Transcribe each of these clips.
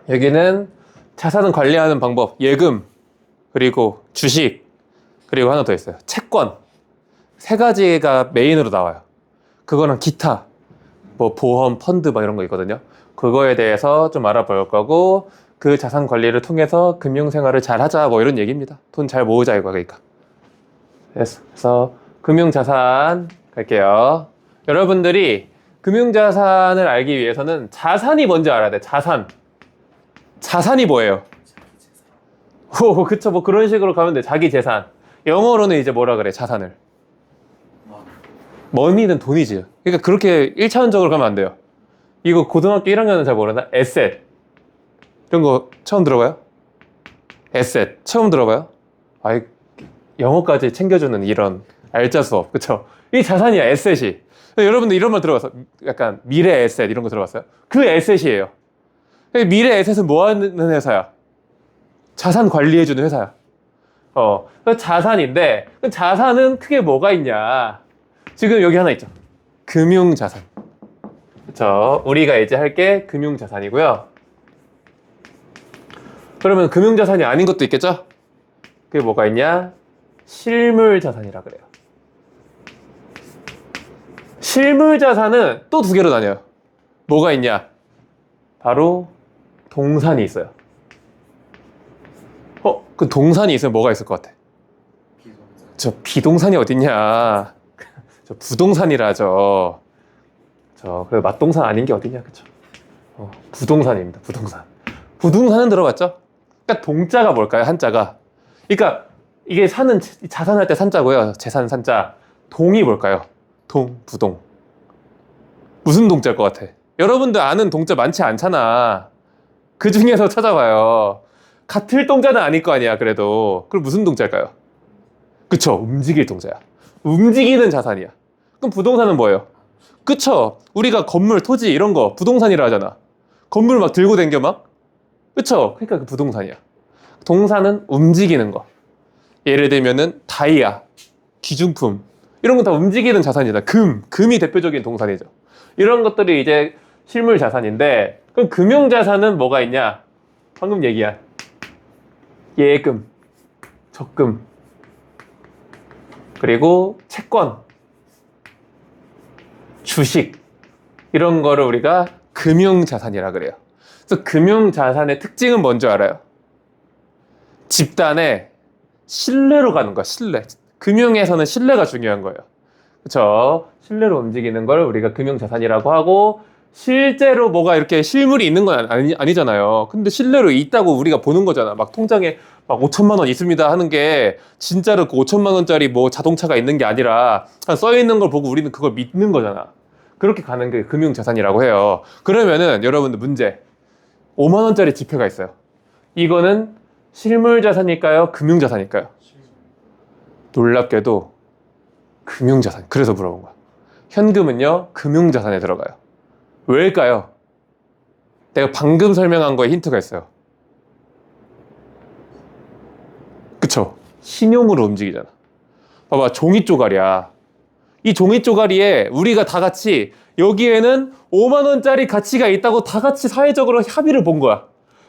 여기는 자산을 관리하는 방법, 예금, 그리고 주식, 그리고 하나 더 있어요. 채권. 세 가지가 메인으로 나와요. 그거랑 기타, 뭐 보험, 펀드 막 이런 거 있거든요. 그거에 대해서 좀 알아볼 거고, 그 자산 관리를 통해서 금융생활을 잘 하자, 뭐 이런 얘기입니다. 돈 잘 모으자, 이거 그러니까. 그래서 금융자산 갈게요. 여러분들이 금융자산을 알기 위해서는 자산이 뭔지 알아야 돼. 자산. 자산이 뭐예요? 오, 그쵸. 뭐 그런 식으로 가면 돼. 자기 재산. 영어로는 이제 뭐라 그래, 자산을. 머니는 돈이지. 그러니까 그렇게 1차원적으로 가면 안 돼요. 이거 고등학교 1학년은 잘 모르나? 에셋. 이런 거 처음 들어봐요? 에셋. 처음 들어봐요? 아이, 영어까지 챙겨주는 이런 알짜 수업. 그쵸? 이 자산이야, 에셋이. 여러분들 이런 말 들어봤어? 약간 미래 에셋 이런 거 들어봤어요? 그 에셋이에요. 미래 에셋은 뭐 하는 회사야? 자산 관리해주는 회사야. 그 자산인데, 그 자산은 크게 뭐가 있냐? 지금 여기 하나 있죠. 금융자산. 그쵸? 우리가 이제 할 게 금융자산이고요. 그러면 금융자산이 아닌 것도 있겠죠? 그게 뭐가 있냐? 실물자산이라 그래요. 실물자산은 또 두 개로 나뉘어요. 뭐가 있냐? 바로 동산이 있어요. 그 동산이 있으면 뭐가 있을 것 같아? 저 비동산이 어딨냐? 저 부동산이라죠. 그래 맞동산 아닌 게 어딨냐, 그쵸? 부동산입니다, 부동산. 부동산은 들어봤죠? 그러니까 동자가 뭘까요, 한자가? 그러니까 이게 사는 자산할 때 산자고요, 재산 산자. 동이 뭘까요? 동, 부동. 무슨 동자일 것 같아? 여러분들 아는 동자 많지 않잖아. 그 중에서 찾아봐요. 같을 동자는 아닐 거 아니야, 그래도. 그럼 무슨 동자일까요? 그쵸, 움직일 동자야. 움직이는 자산이야. 그럼 부동산은 뭐예요? 그쵸, 우리가 건물, 토지 이런 거 부동산이라 하잖아. 건물 막 들고 댕겨 막? 그쵸, 그러니까 그 부동산이야. 동산은 움직이는 거. 예를 들면은 다이아, 기중품 이런 거 다 움직이는 자산이다. 금이 대표적인 동산이죠. 이런 것들이 이제 실물 자산인데, 그럼 금융 자산은 뭐가 있냐? 방금 얘기한 예금, 적금, 그리고 채권, 주식 이런 거를 우리가 금융 자산이라 그래요. 그래서 금융 자산의 특징은 뭔지 알아요? 집단의 신뢰로 가는 거야, 신뢰. 금융에서는 신뢰가 중요한 거예요. 그렇죠? 신뢰로 움직이는 걸 우리가 금융자산이라고 하고, 실제로 뭐가 이렇게 실물이 있는 건 아니잖아요. 근데 신뢰로 있다고 우리가 보는 거잖아. 막 통장에 막 5천만 원 있습니다 하는 게 진짜로 그 5천만 원짜리 뭐 자동차가 있는 게 아니라 써 있는 걸 보고 우리는 그걸 믿는 거잖아. 그렇게 가는 게 금융자산이라고 해요. 그러면은 여러분들 문제. 5만 원짜리 지폐가 있어요. 이거는 실물자산일까요? 금융자산일까요? 놀랍게도 금융자산. 그래서 물어본 거야. 현금은요, 금융자산에 들어가요. 왜일까요? 내가 방금 설명한 거에 힌트가 있어요. 그쵸? 신용으로 움직이잖아. 봐봐, 종이 쪼가리야. 이 종이 쪼가리에 우리가 다 같이 여기에는 5만 원짜리 가치가 있다고 다 같이 사회적으로 합의를 본 거야.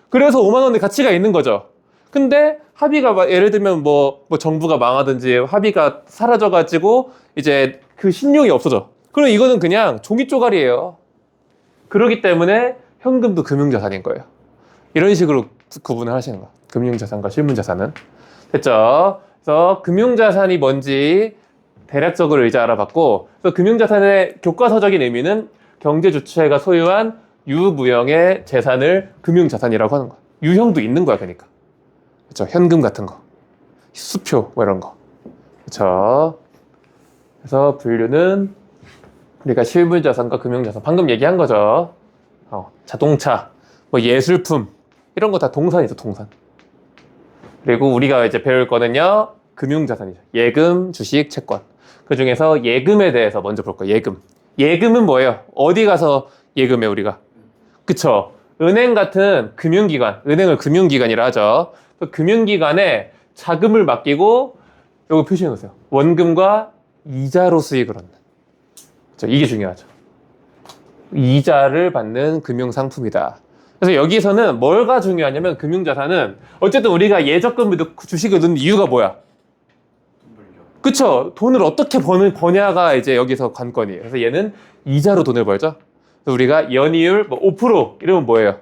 그래서 5만 원의 가치가 있는 거죠. 근데 합의가 예를 들면 뭐 정부가 망하든지 합의가 사라져가지고 이제 그 신용이 없어져. 그럼 이거는 그냥 종이 쪼가리예요. 그렇기 때문에 현금도 금융자산인 거예요. 이런 식으로 구분을 하시는 거야. 금융자산과 실물자산은. 됐죠? 그래서 금융자산이 뭔지 대략적으로 이제 알아봤고, 그래서 금융자산의 교과서적인 의미는 경제주체가 소유한 유무형의 재산을 금융자산이라고 하는 거야. 유형도 있는 거야, 그러니까. 그렇죠? 현금 같은 거, 수표 뭐 이런 거. 그렇죠? 그래서 분류는 우리가 실물자산과 금융자산, 방금 얘기한 거죠. 자동차, 뭐 예술품 이런 거 다 동산이죠, 동산. 그리고 우리가 이제 배울 거는요, 금융자산이죠. 예금, 주식, 채권. 그 중에서 예금에 대해서 먼저 볼 거예요. 예금은 뭐예요? 어디 가서 예금해 우리가? 그쵸? 은행 같은 금융기관, 은행을 금융기관이라 하죠. 그 금융기관에 자금을 맡기고, 요거 표시해 놓으세요. 원금과 이자로 수익을 얻는. 그쵸? 이게 중요하죠. 이자를 받는 금융상품이다. 그래서 여기서는 뭐가 중요하냐면 금융자산은 어쨌든 우리가 예적금을 넣고 주식을 넣는 이유가 뭐야? 그쵸? 돈을 어떻게 버냐가 이제 여기서 관건이에요. 그래서 얘는 이자로 돈을 벌죠. 그래서 우리가 연이율 뭐 5% 이러면 뭐예요?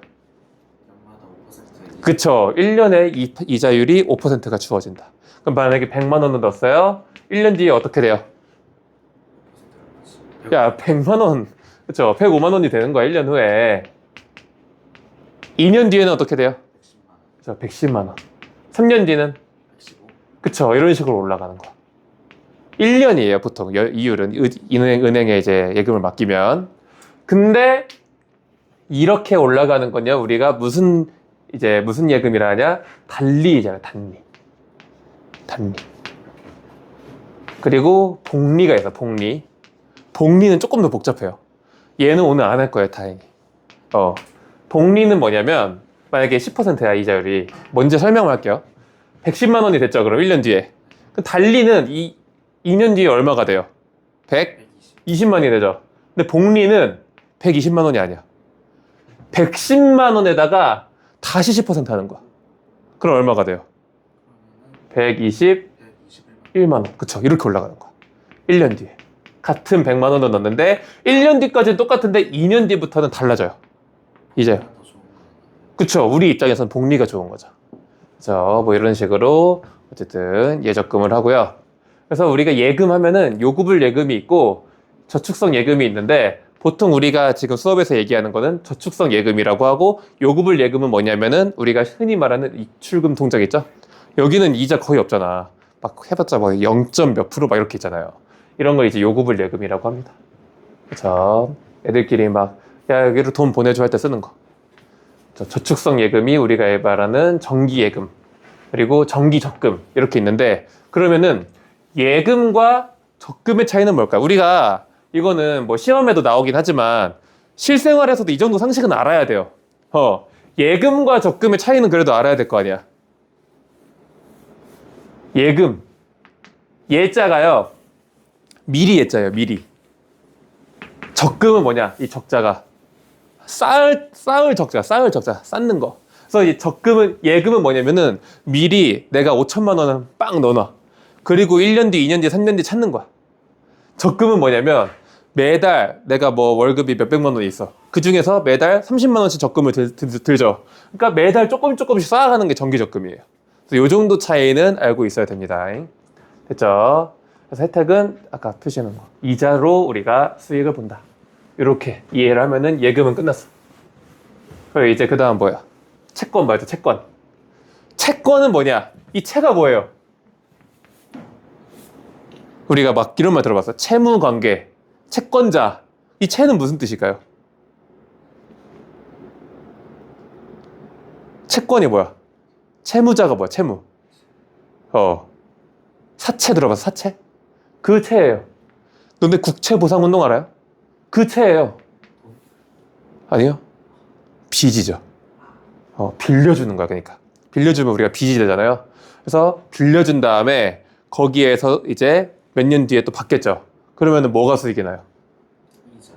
그쵸? 1년에 이자율이 5%가 주어진다. 그럼 만약에 100만 원을 넣었어요. 1년 뒤에 어떻게 돼요? 야, 100만 원. 그쵸? 105만 원이 되는 거야, 1년 후에. 2년 뒤에는 어떻게 돼요? 그쵸? 110만 원. 3년 뒤는? 그쵸? 이런 식으로 올라가는 거야. 1년이에요, 보통. 이율은. 은행에 이제 예금을 맡기면. 근데, 이렇게 올라가는 건요, 우리가 무슨 예금이라 하냐? 단리잖아요, 단리. 그리고 복리가 있어, 복리. 복리는 조금 더 복잡해요. 얘는 오늘 안 할 거예요, 다행히. 복리는 뭐냐면, 만약에 10%야, 이자율이. 먼저 설명을 할게요. 110만 원이 됐죠, 그럼 1년 뒤에. 단리는 2년 뒤에 얼마가 돼요? 120만이 되죠. 근데 복리는 120만 원이 아니야. 110만 원에다가 다시 10% 하는 거야. 그럼 얼마가 돼요? 121만 원. 그쵸. 이렇게 올라가는 거야. 1년 뒤에. 같은 100만 원을 넣었는데 1년 뒤까지는 똑같은데 2년 뒤부터는 달라져요. 이제. 그쵸. 우리 입장에서는 복리가 좋은 거죠. 그래서 뭐 이런 식으로 어쨌든 예적금을 하고요. 그래서 우리가 예금하면은 요구불 예금이 있고 저축성 예금이 있는데 보통 우리가 지금 수업에서 얘기하는 거는 저축성 예금이라고 하고 요구불 예금은 뭐냐면은 우리가 흔히 말하는 입출금 통장 있죠? 여기는 이자 거의 없잖아. 막 해봤자 뭐 0. 몇 프로 막 이렇게 있잖아요. 이런 걸 이제 요구불 예금이라고 합니다. 그쵸? 애들끼리 막 야 여기로 돈 보내줘 할 때 쓰는 거. 저축성 예금이 우리가 말하는 정기 예금 그리고 정기 적금 이렇게 있는데 그러면은 예금과 적금의 차이는 뭘까요? 우리가 이거는 뭐 시험에도 나오긴 하지만 실생활에서도 이 정도 상식은 알아야 돼요. 예금과 적금의 차이는 그래도 알아야 될 거 아니야. 예금. 예자가요. 미리 예자예요, 미리. 적금은 뭐냐? 이 적자가. 쌓을 적자, 쌓는 거. 그래서 이 예금은 뭐냐면은 미리 내가 5천만 원을 빵 넣어놔. 그리고 1년 뒤, 2년 뒤, 3년 뒤 찾는 거야. 적금은 뭐냐면 매달 내가 뭐 월급이 몇백만 원이 있어. 그 중에서 매달 30만 원씩 적금을 들죠. 그러니까 매달 조금씩 쌓아가는 게 정기 적금이에요. 그래서 이 정도 차이는 알고 있어야 됩니다. 됐죠? 그래서 혜택은 아까 표시해놓은 거. 이자로 우리가 수익을 본다. 이렇게 이해를 하면은 예금은 끝났어. 그리고 이제 그 다음 뭐야? 채권 말이죠, 채권. 채권은 뭐냐? 이 채가 뭐예요? 우리가 막 이런 말 들어봤어. 채무관계, 채권자. 이 채는 무슨 뜻일까요? 채권이 뭐야? 채무자가 뭐야? 채무. 사채 들어봤어? 사채? 그 채예요. 너네 국채보상운동 알아요? 그 채예요. 아니요? 빚이죠. 빌려주는 거야, 그러니까. 빌려주면 우리가 빚이 되잖아요. 그래서 빌려준 다음에 거기에서 이제 몇 년 뒤에 또 받겠죠. 그러면은 뭐가 수익이 나요?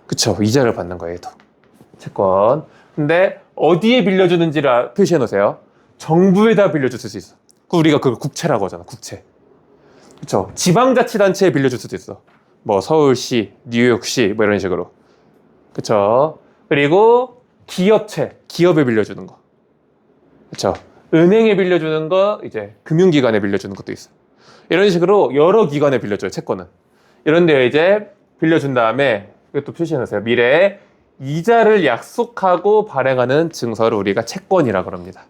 그쵸. 이자를 받는 거예요, 얘도. 채권. 근데 어디에 빌려주는지를 표시해 놓으세요. 정부에다 빌려줄 수 있어. 우리가 그걸 국채라고 하잖아, 국채. 그쵸. 지방자치단체에 빌려줄 수도 있어. 뭐 서울시, 뉴욕시 뭐 이런 식으로. 그쵸. 그리고 기업채, 기업에 빌려주는 거. 그쵸. 은행에 빌려주는 거, 이제 금융기관에 빌려주는 것도 있어. 이런 식으로 여러 기관에 빌려줘요, 채권은. 이런 데 이제 빌려준 다음에 이것도 표시해 놓으세요. 미래에 이자를 약속하고 발행하는 증서를 우리가 채권이라고 합니다.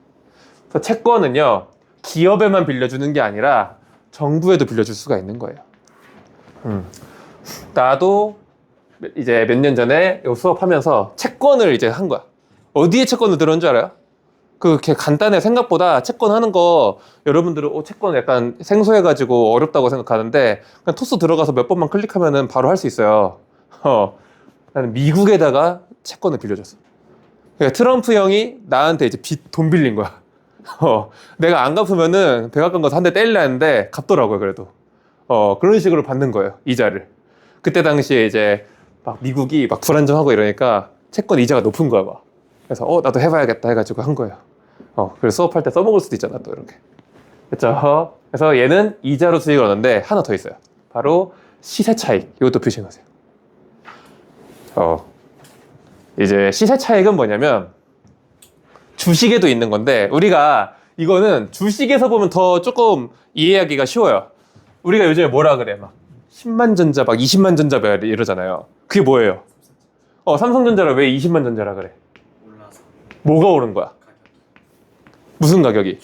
그래서 채권은요, 기업에만 빌려주는 게 아니라 정부에도 빌려줄 수가 있는 거예요. 나도 이제 몇 년 전에 수업하면서 채권을 이제 한 거야. 어디에 채권을 들어온 줄 알아요? 그렇게 간단해. 생각보다 채권 하는 거 여러분들은 채권 약간 생소해가지고 어렵다고 생각하는데 그냥 토스 들어가서 몇 번만 클릭하면은 바로 할 수 있어요. 나는 미국에다가 채권을 빌려줬어. 그러니까 트럼프 형이 나한테 이제 돈 빌린 거야. 내가 안 갚으면은 백악관 가서 한 대 때리려 했는데 갚더라고요, 그래도. 그런 식으로 받는 거예요, 이자를. 그때 당시에 이제 막 미국이 막 불안정하고 이러니까 채권 이자가 높은 거야, 막. 그래서 나도 해봐야겠다 해가지고 한 거예요. 그래서 수업할 때 써먹을 수도 있잖아 또 이렇게. 그렇죠? 그래서 얘는 이자로 수익을 얻는데 하나 더 있어요. 바로 시세 차익. 이것도 표시해 놓으세요. 이제 시세 차익은 뭐냐면 주식에도 있는 건데 우리가 이거는 주식에서 보면 더 조금 이해하기가 쉬워요. 우리가 요즘에 뭐라 그래? 막 10만 전자, 막 20만 전자 이러잖아요. 그게 뭐예요? 삼성전자를 왜 20만 전자라 그래? 올라서 뭐가 오른 거야? 무슨 가격이?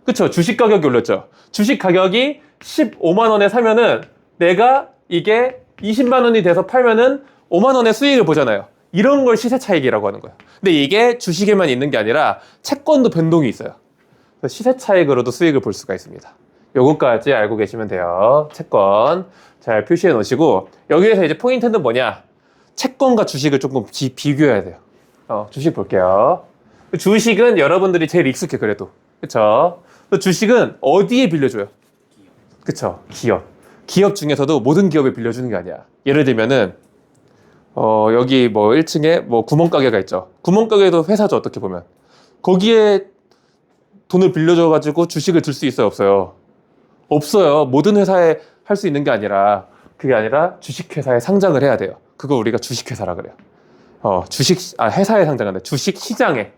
그쵸? 주식 가격이 올랐죠. 주식 가격이 15만 원에 사면은 내가 이게 20만 원이 돼서 팔면은 5만 원의 수익을 보잖아요. 이런 걸 시세 차익이라고 하는 거예요. 근데 이게 주식에만 있는 게 아니라 채권도 변동이 있어요. 그래서 시세 차익으로도 수익을 볼 수가 있습니다. 요거까지 알고 계시면 돼요. 채권 잘 표시해 놓으시고 여기에서 이제 포인트는 뭐냐? 채권과 주식을 조금 비교해야 돼요. 주식 볼게요. 주식은 여러분들이 제일 익숙해 그래도. 그쵸? 주식은 어디에 빌려줘요? 그쵸? 기업. 기업 중에서도 모든 기업에 빌려주는 게 아니야. 예를 들면은 여기 뭐 1층에 뭐 구멍가게가 있죠. 구멍가게도 회사죠 어떻게 보면. 거기에 돈을 빌려줘가지고 주식을 들 수 있어요 없어요? 없어요. 모든 회사에 할 수 있는 게 아니라 그게 아니라 주식회사에 상장을 해야 돼요. 그거 우리가 주식회사라 그래요. 회사에 상장한다. 주식시장에.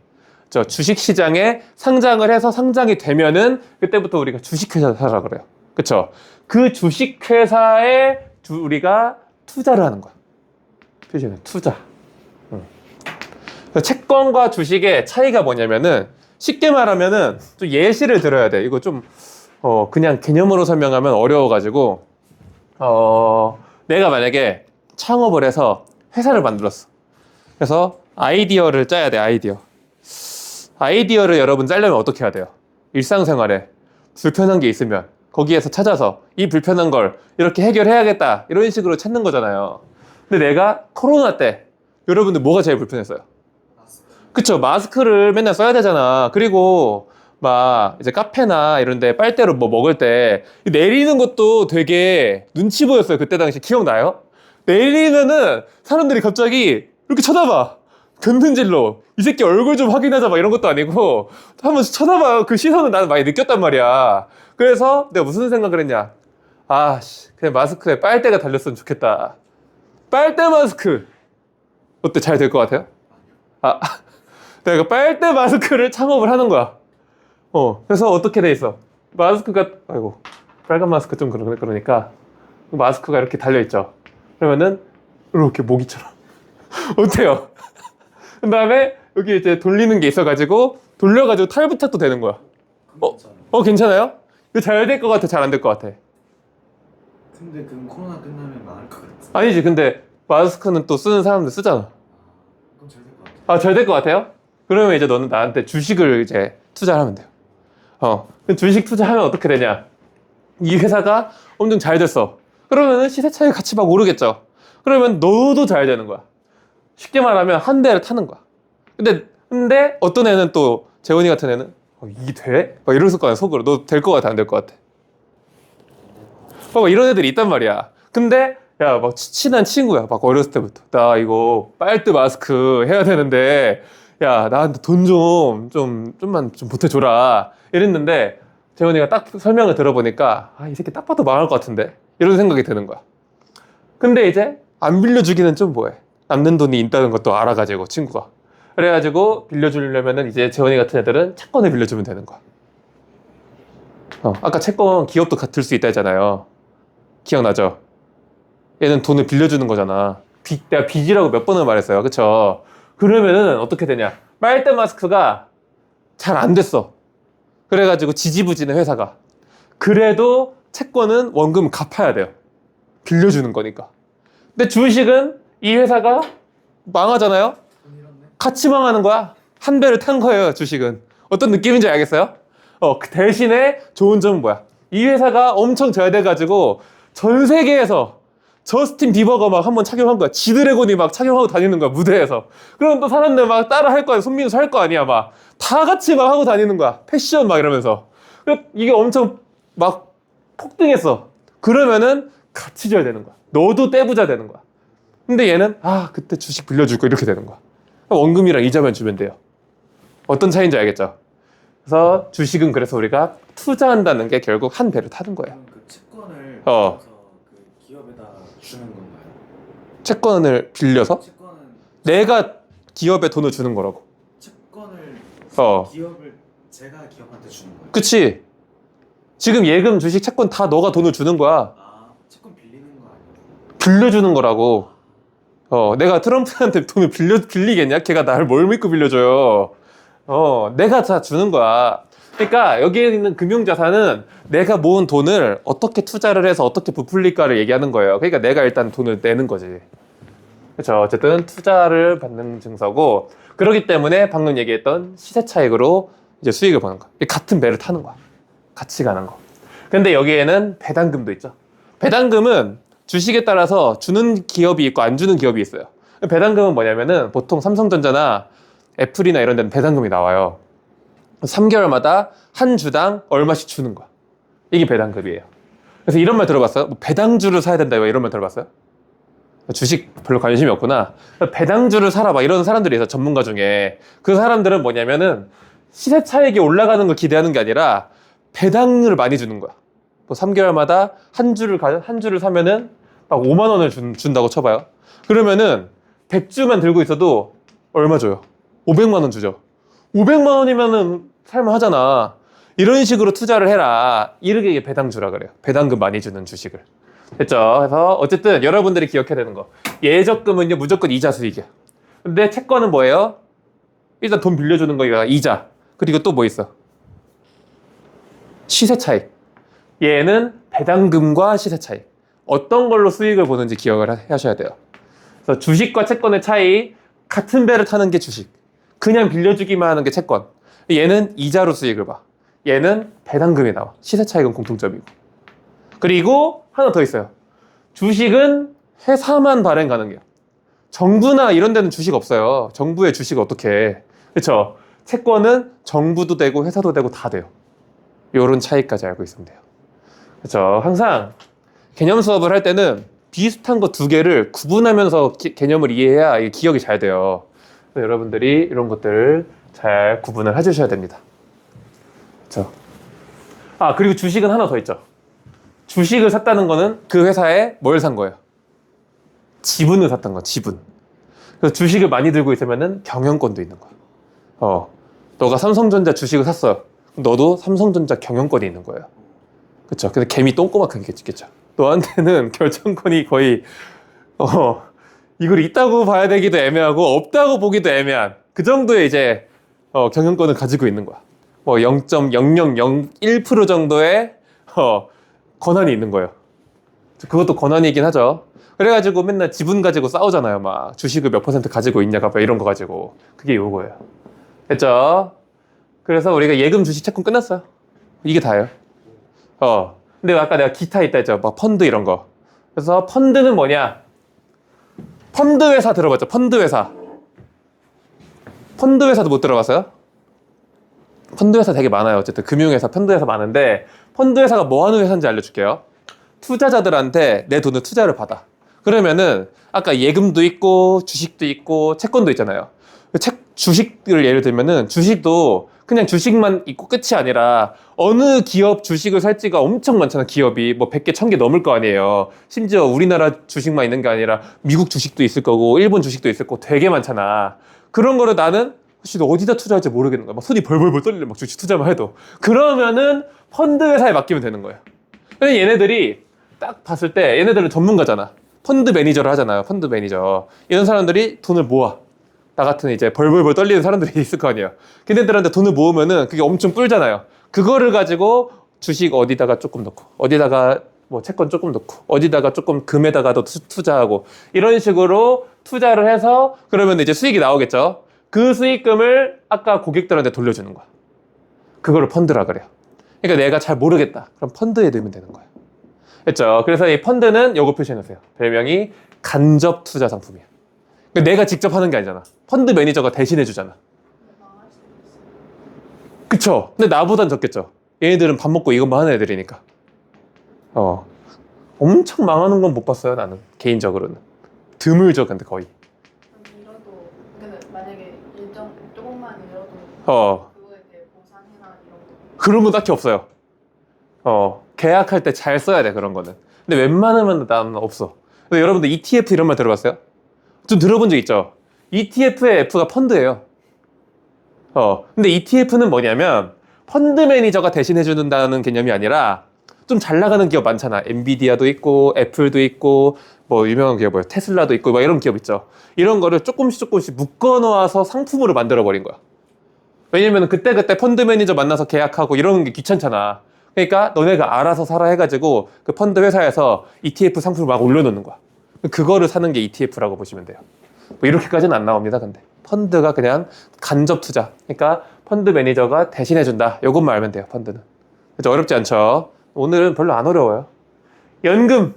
주식시장에 상장을 해서 상장이 되면은 그때부터 우리가 주식회사라 그래요. 그쵸? 그 주식회사에 우리가 투자를 하는 거야. 표시는 투자. 채권과 주식의 차이가 뭐냐면은 쉽게 말하면은 좀 예시를 들어야 돼. 이거 좀 그냥 개념으로 설명하면 어려워가지고 내가 만약에 창업을 해서 회사를 만들었어. 그래서 아이디어를 짜야 돼. 아이디어를 여러분 짜려면 어떻게 해야 돼요? 일상생활에 불편한 게 있으면 거기에서 찾아서 이 불편한 걸 이렇게 해결해야겠다 이런 식으로 찾는 거잖아요. 근데 내가 코로나 때 여러분들 뭐가 제일 불편했어요? 그쵸? 마스크를 맨날 써야 되잖아. 그리고 막 이제 카페나 이런 데 빨대로 뭐 먹을 때 내리는 것도 되게 눈치 보였어요. 그때 당시 기억나요? 내리면은 사람들이 갑자기 이렇게 쳐다봐. 견눈질로 이 새끼 얼굴 좀 확인하자 막 이런 것도 아니고 한번 쳐다봐요. 그 시선을 나는 많이 느꼈단 말이야. 그래서 내가 무슨 생각을 했냐? 그냥 마스크에 빨대가 달렸으면 좋겠다. 빨대 마스크 어때? 잘 될 것 같아요? 내가 빨대 마스크를 창업을 하는 거야. 그래서 어떻게 돼 있어? 마스크가 빨간 마스크 좀 그러니까 마스크가 이렇게 달려 있죠. 그러면은 이렇게 모기처럼 어때요? 그 다음에 여기 이제 돌리는 게 있어가지고 돌려가지고 탈 부착도 되는 거야. 괜찮아요? 이거 잘 될 것 같아? 잘 안 될 것 같아? 근데 그럼 코로나 끝나면 망할 것 같아. 아니지. 근데 마스크는 또 쓰는 사람들 쓰잖아. 그럼 잘 될 것 같아. 잘 될 것 같아요? 그러면 이제 너는 나한테 주식을 이제 투자를 하면 돼요. 주식 투자하면 어떻게 되냐? 이 회사가 엄청 잘 됐어. 그러면은 시세 차익 같이 막 오르겠죠. 그러면 너도 잘 되는 거야. 쉽게 말하면 한 대를 타는 거야. 근데 어떤 애는 또 재원이 같은 애는 이게 돼? 막 이랬을 거야 속으로. 너 될 것 같아 안 될 것 같아? 이런 애들이 있단 말이야. 근데 막 친한 친구야. 막 어렸을 때부터 나 이거 빨대 마스크 해야 되는데 나한테 돈 좀만 보태줘라 이랬는데 재원이가 딱 설명을 들어보니까 이 새끼 딱 봐도 망할 것 같은데 이런 생각이 드는 거야. 근데 이제 안 빌려주기는 좀 뭐해. 남는 돈이 있다는 것도 알아가지고 친구가. 그래가지고 빌려주려면은 이제 재원이 같은 애들은 채권을 빌려주면 되는 거야. 아까 채권 기업도 들 수 있다 했잖아요. 기억나죠? 얘는 돈을 빌려주는 거잖아. 내가 빚이라고 몇 번을 말했어요. 그쵸? 그러면은 어떻게 되냐? 빨대 마스크가 잘 안 됐어. 그래가지고 지지부진해 회사가. 그래도 채권은 원금 갚아야 돼요. 빌려주는 거니까. 근데 주식은 이 회사가 망하잖아요? 같이 망하는 거야. 한 배를 탄 거예요, 주식은. 어떤 느낌인지 알겠어요? 그 대신에 좋은 점은 뭐야? 이 회사가 엄청 잘 돼가지고 전 세계에서 저스틴 비버가 막 한번 착용한 거야. 지드래곤이 막 착용하고 다니는 거야, 무대에서. 그럼 또 사람들 막 따라 할 거야. 손민수 할 거 아니야, 막. 다 같이 막 하고 다니는 거야. 패션 막 이러면서. 이게 엄청 막 폭등했어. 그러면은 같이 져야 되는 거야. 너도 떼부자 되는 거야. 근데 얘는 그때 주식 빌려줄 거 이렇게 되는 거야. 원금이랑 이자만 주면 돼요. 어떤 차이인지 알겠죠? 그래서 주식은 그래서 우리가 투자한다는 게 결국 한 배를 타는 거예요. 그럼 그 채권을 어. 빌려서 그 기업에다 주는 건가요? 채권을 빌려서 채권은 내가 기업에 돈을 주는 거라고. 채권을 어. 기업을 제가 기업한테 주는 거예요? 그치? 지금 예금, 주식, 채권 다 너가 돈을 주는 거야. 아, 채권 빌리는 거 아니에요? 빌려주는 거라고. 내가 트럼프한테 돈을 빌리겠냐? 걔가 나를 뭘 믿고 빌려줘요. 내가 다 주는 거야. 그러니까 여기에 있는 금융자산은 내가 모은 돈을 어떻게 투자를 해서 어떻게 부풀릴까를 얘기하는 거예요. 그러니까 내가 일단 돈을 내는 거지. 그렇죠. 어쨌든 투자를 받는 증서고, 그렇기 때문에 방금 얘기했던 시세 차익으로 이제 수익을 버는 거야. 같은 배를 타는 거야. 같이 가는 거. 근데 여기에는 배당금도 있죠. 배당금은 주식에 따라서 주는 기업이 있고 안 주는 기업이 있어요. 배당금은 뭐냐면은 보통 삼성전자나 애플이나 이런 데는 배당금이 나와요. 3개월마다 한 주당 얼마씩 주는 거야. 이게 배당금이에요. 그래서 이런 말 들어봤어요? 뭐 배당주를 사야 된다 이런 말 들어봤어요? 주식 별로 관심이 없구나. 배당주를 사라 막 이런 사람들이 있어, 전문가 중에. 그 사람들은 뭐냐면은 시세 차익이 올라가는 걸 기대하는 게 아니라 배당을 많이 주는 거야. 뭐 3개월마다 한 주를 사면은 막 5만 원을 준다고 쳐봐요. 그러면은 100주만 들고 있어도 얼마 줘요? 500만 원 주죠. 500만 원이면은 살만하잖아. 이런 식으로 투자를 해라. 이렇게 배당주라 그래요. 배당금 많이 주는 주식을. 됐죠? 그래서 어쨌든 여러분들이 기억해야 되는 거. 예적금은요 무조건 이자 수익이야. 근데 채권은 뭐예요? 일단 돈 빌려주는 거가 이자. 그리고 또 뭐 있어? 시세 차익. 얘는 배당금과 시세 차익. 어떤 걸로 수익을 보는지 기억을 하셔야 돼요. 그래서 주식과 채권의 차이, 같은 배를 타는 게 주식. 그냥 빌려주기만 하는 게 채권. 얘는 이자로 수익을 봐. 얘는 배당금이 나와. 시세 차익은 공통점이고. 그리고 하나 더 있어요. 주식은 회사만 발행 가능해요. 정부나 이런 데는 주식 없어요. 정부의 주식 어떻게 해. 그렇죠? 채권은 정부도 되고 회사도 되고 다 돼요. 요런 차이까지 알고 있으면 돼요. 그렇죠? 항상 개념 수업을 할 때는 비슷한 거 두 개를 구분하면서 개념을 이해해야 이게 기억이 잘 돼요. 그래서 여러분들이 이런 것들을 잘 구분을 해주셔야 됩니다. 그렇죠? 그리고 주식은 하나 더 있죠. 주식을 샀다는 거는 그 회사에 뭘 산 거예요? 지분을 샀던 거야, 지분. 그래서 주식을 많이 들고 있으면은 경영권도 있는 거야. 너가 삼성전자 주식을 샀어. 너도 삼성전자 경영권이 있는 거예요. 그쵸? 근데 개미 똥꼬만큼 있겠죠. 너한테는 결정권이 거의, 이걸 있다고 봐야 되기도 애매하고, 없다고 보기도 애매한 그 정도의 이제, 경영권을 가지고 있는 거야. 뭐 0.0001% 정도의, 권한이 있는 거예요. 그것도 권한이긴 하죠. 그래가지고 맨날 지분 가지고 싸우잖아요. 막 주식을 몇 퍼센트 가지고 있냐가 이런 거 가지고. 그게 요거예요. 됐죠? 그래서 우리가 예금, 주식, 채권 끝났어요. 이게 다예요. 근데 아까 내가 기타 있다 했죠. 막 펀드 이런 거. 그래서 펀드는 뭐냐? 펀드 회사 들어봤죠? 펀드 회사. 펀드 회사도 못 들어봤어요? 펀드 회사 되게 많아요. 어쨌든 금융회사, 펀드 회사 많은데 펀드 회사가 뭐 하는 회사인지 알려줄게요. 투자자들한테 내 돈을 투자를 받아. 그러면은 아까 예금도 있고 주식도 있고 채권도 있잖아요. 주식을 예를 들면은 주식도 그냥 주식만 있고 끝이 아니라 어느 기업 주식을 살지가 엄청 많잖아. 기업이 뭐 100개, 1000개 넘을 거 아니에요. 심지어 우리나라 주식만 있는 게 아니라 미국 주식도 있을 거고 일본 주식도 있을 거고 되게 많잖아. 그런 거를 나는 사실 어디다 투자할지 모르겠는 거야. 막 손이 벌벌벌 떨리려 막 주식 투자만 해도. 그러면은 펀드 회사에 맡기면 되는 거예요. 근데 얘네들이 딱 봤을 때 얘네들은 전문가잖아. 펀드 매니저를 하잖아요. 펀드 매니저. 이런 사람들이 돈을 모아. 나 같은 이제 벌벌벌 떨리는 사람들이 있을 거 아니에요. 걔네들한테 돈을 모으면은 그게 엄청 뿔잖아요. 그거를 가지고 주식 어디다가 조금 넣고, 어디다가 뭐 채권 조금 넣고, 어디다가 조금 금에다가도 투자하고, 이런 식으로 투자를 해서 그러면 이제 수익이 나오겠죠. 그 수익금을 아까 고객들한테 돌려주는 거야. 그거를 펀드라 그래요. 그러니까 내가 잘 모르겠다. 그럼 펀드에 넣으면 되는 거예요. 됐죠? 그래서 이 펀드는 요거 표시해 놓으세요. 별명이 간접 투자 상품이야. 그러니까 내가 직접 하는 게 아니잖아. 펀드 매니저가 대신해 주잖아. 그쵸? 근데 나보단 적겠죠? 얘네들은 밥 먹고 이것만 하는 애들이니까. 엄청 망하는 건 못 봤어요, 나는. 개인적으로는. 드물죠, 근데 거의. 잃어도 근데 만약에 일정 조금만 잃어도 그거에 대해 보상해라 이런 거. 그런 건 딱히 없어요. 계약할 때 잘 써야 돼, 그런 거는. 근데 웬만하면 난 없어. 근데 여러분들 ETF 이런 말 들어봤어요? 좀 들어본 적 있죠? ETF의 F가 펀드예요. 근데 ETF는 뭐냐면 펀드 매니저가 대신해 준다는 개념이 아니라 좀 잘 나가는 기업 많잖아. 엔비디아도 있고 애플도 있고 뭐 유명한 기업 뭐야 테슬라도 있고 막 이런 기업 있죠. 이런 거를 조금씩 묶어 놓아서 상품으로 만들어 버린 거야. 왜냐면 그때그때 펀드 매니저 만나서 계약하고 이러는 게 귀찮잖아. 그러니까 너네가 알아서 사라 해가지고 그 펀드 회사에서 ETF 상품을 막 올려놓는 거야. 그거를 사는 게 ETF라고 보시면 돼요. 뭐 이렇게까지는 안 나옵니다. 근데 펀드가 그냥 간접 투자. 그러니까 펀드 매니저가 대신해 준다. 요것만 알면 돼요. 펀드는. 그렇죠? 어렵지 않죠? 오늘은 별로 안 어려워요. 연금.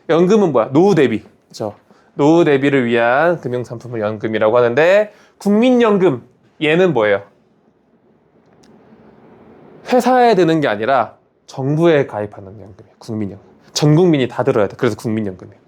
연금은 뭐야? 노후 대비. 그렇죠? 노후 대비를 위한 금융 상품을 연금이라고 하는데 국민연금 얘는 뭐예요? 회사에 드는 게 아니라 정부에 가입하는 연금이에요. 국민연금. 전 국민이 다 들어야 돼. 그래서 국민연금이에요.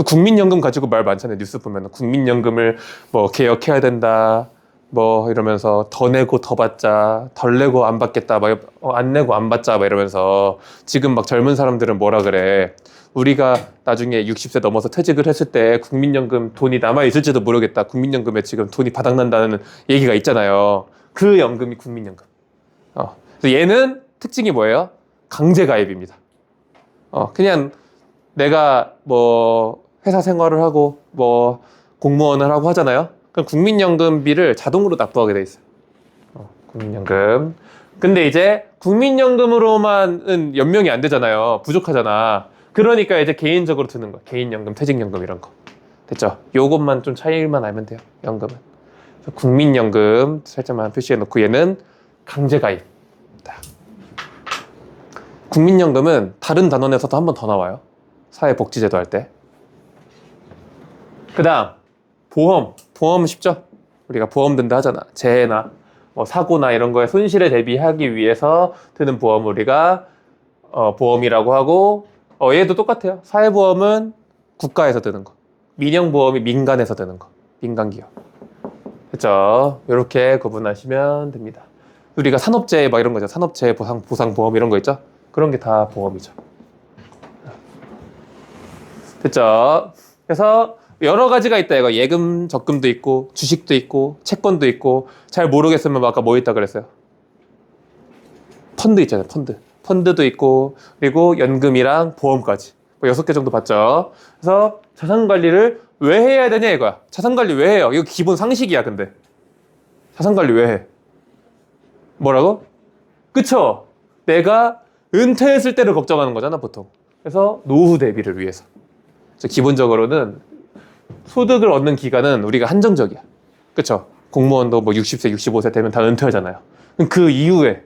국민연금 가지고 말 많잖아요. 뉴스 보면 국민연금을 뭐 개혁해야 된다. 뭐 이러면서 더 내고 더 받자, 덜 내고 안 받겠다, 막 안 내고 안 받자, 막 이러면서 지금 막 젊은 사람들은 뭐라 그래? 우리가 나중에 60세 넘어서 퇴직을 했을 때 국민연금 돈이 남아 있을지도 모르겠다. 국민연금에 지금 돈이 바닥난다는 얘기가 있잖아요. 그 연금이 국민연금. 그래서 얘는 특징이 뭐예요? 강제 가입입니다. 그냥 내가 뭐 회사 생활을 하고 뭐 공무원을 하고 하잖아요. 그럼 국민연금비를 자동으로 납부하게 돼 있어요. 국민연금. 근데 이제 국민연금으로만은 연명이 안 되잖아요. 부족하잖아. 그러니까 이제 개인적으로 드는 거야. 개인연금, 퇴직연금 이런 거. 됐죠? 요것만 좀 차이만 알면 돼요. 연금은. 그래서 국민연금 살짝만 표시해 놓고 얘는 강제가입. 국민연금은 다른 단원에서도 한 번 더 나와요. 사회복지제도 할 때. 그 다음 보험 쉽죠? 우리가 보험 든다 하잖아. 재해나 뭐 사고나 이런 거에 손실에 대비하기 위해서 드는 보험을 우리가 보험이라고 하고 얘도 똑같아요. 사회보험은 국가에서 드는 거, 민영보험이 민간에서 드는 거, 민간기업. 그렇죠? 이렇게 구분하시면 됩니다. 우리가 산업재해 막 이런 거죠. 산업재해 보상보험 이런 거 있죠? 그런 게 다 보험이죠. 됐죠? 그래서 여러 가지가 있다 이거. 예금, 적금도 있고 주식도 있고 채권도 있고. 잘 모르겠으면 아까 뭐 있다 그랬어요? 펀드 있잖아요. 펀드도 있고 그리고 연금이랑 보험까지 뭐 6개 정도 봤죠. 그래서 자산관리를 왜 해야 되냐 이거야. 자산관리 왜 해요? 이거 기본 상식이야. 근데 자산관리 왜 해? 뭐라고? 그쵸? 내가 은퇴했을 때를 걱정하는 거잖아 보통. 그래서 노후 대비를 위해서. 그래서 기본적으로는 소득을 얻는 기간은 우리가 한정적이야. 그쵸? 공무원도 뭐 60세, 65세 되면 다 은퇴하잖아요. 그럼 그 이후에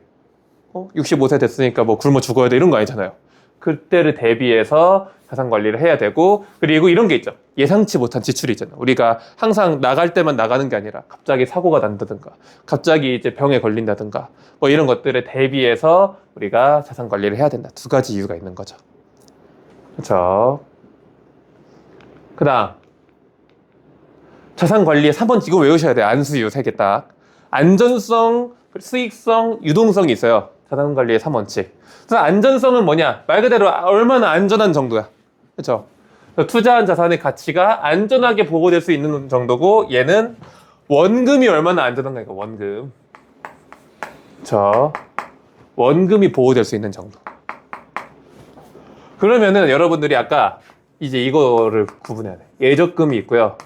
65세 됐으니까 뭐 굶어 죽어야 돼 이런 거 아니잖아요. 그때를 대비해서 자산 관리를 해야 되고 그리고 이런 게 있죠. 예상치 못한 지출이 있잖아요. 우리가 항상 나갈 때만 나가는 게 아니라 갑자기 사고가 난다든가 갑자기 이제 병에 걸린다든가 뭐 이런 것들에 대비해서 우리가 자산 관리를 해야 된다. 2가지 이유가 있는 거죠. 그렇죠? 그 다음 자산 관리에 3번 이거 외우셔야 돼요. 안수유 3개 딱. 안전성, 수익성, 유동성이 있어요. 자산 관리의 3원칙. 그래서 안전성은 뭐냐? 말 그대로 얼마나 안전한 정도야. 그렇죠? 투자한 자산의 가치가 안전하게 보호될 수 있는 정도고 얘는 원금이 얼마나 안전한가 이거 원금. 그렇죠? 원금이 보호될 수 있는 정도. 그러면은 여러분들이 아까 이제 이거를 구분해야 돼. 예적금이 있고요.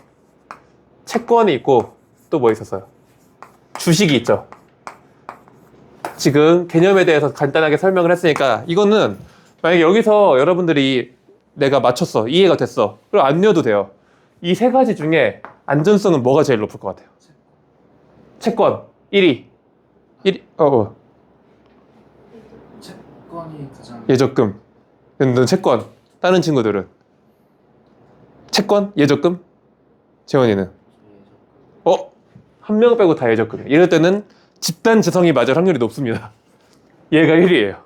채권이 있고 또 뭐 있었어요? 주식이 있죠. 지금 개념에 대해서 간단하게 설명을 했으니까 이거는 만약에 여기서 여러분들이 내가 맞췄어. 이해가 됐어. 그럼 안 외워도 돼요. 이 3가지 중에 안전성은 뭐가 제일 높을 것 같아요? 채권 1위. 채권이 가장 예적금. 넌 채권. 다른 친구들은? 채권? 예적금? 재원이는? 한 명 빼고 다 예적금이에요. 이럴 때는 집단 지성이 맞을 확률이 높습니다. 얘가 1위예요.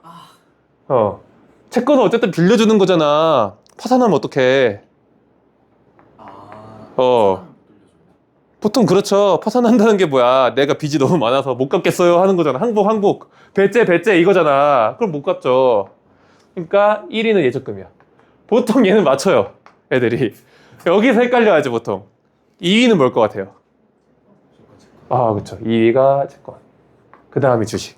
채권은 어쨌든 빌려주는 거잖아. 파산하면 어떡해. 사람을 못 돌려줘요. 보통 그렇죠. 파산한다는 게 뭐야? 내가 빚이 너무 많아서 못 갚겠어요 하는 거잖아. 항복. 배째 이거잖아. 그럼 못 갚죠. 그러니까 1위는 예적금이야. 보통 얘는 맞춰요. 애들이. 여기서 헷갈려야지 보통. 2위는 뭘 것 같아요? 아, 그렇죠. 2위가 채권. 그 다음이 주식.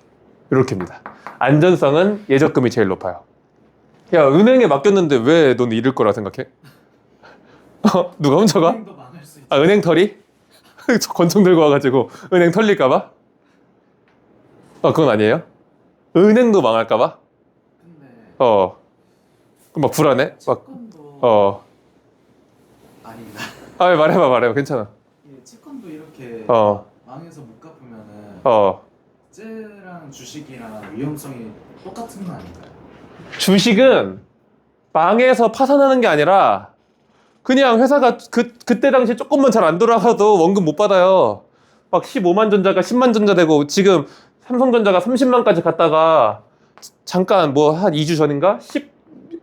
이렇게입니다. 안전성은 예적금이 제일 높아요. 야, 은행에 맡겼는데 왜 넌 잃을 거라 생각해? 누가 훔쳐가? 은행도 망할 수 있지. 아, 은행 털이? 저 권총 들고 와가지고 은행 털릴까봐? 그건 아니에요? 은행도 망할까봐? 근데 그럼 막 불안해? 막, 채권도 아닙니다. 왜 말해봐. 괜찮아. 예, 채권도 이렇게 어. 망해서 못 갚으면은 어. 쟤랑 주식이랑 위험성이 똑같은 거 아닌가요? 주식은 망해서 파산하는 게 아니라 그냥 회사가 그때 당시 조금만 잘 안 돌아가도 원금 못 받아요. 막 15만 전자가 10만 전자 되고 지금 삼성전자가 30만까지 갔다가 잠깐 뭐 한 2주 전인가?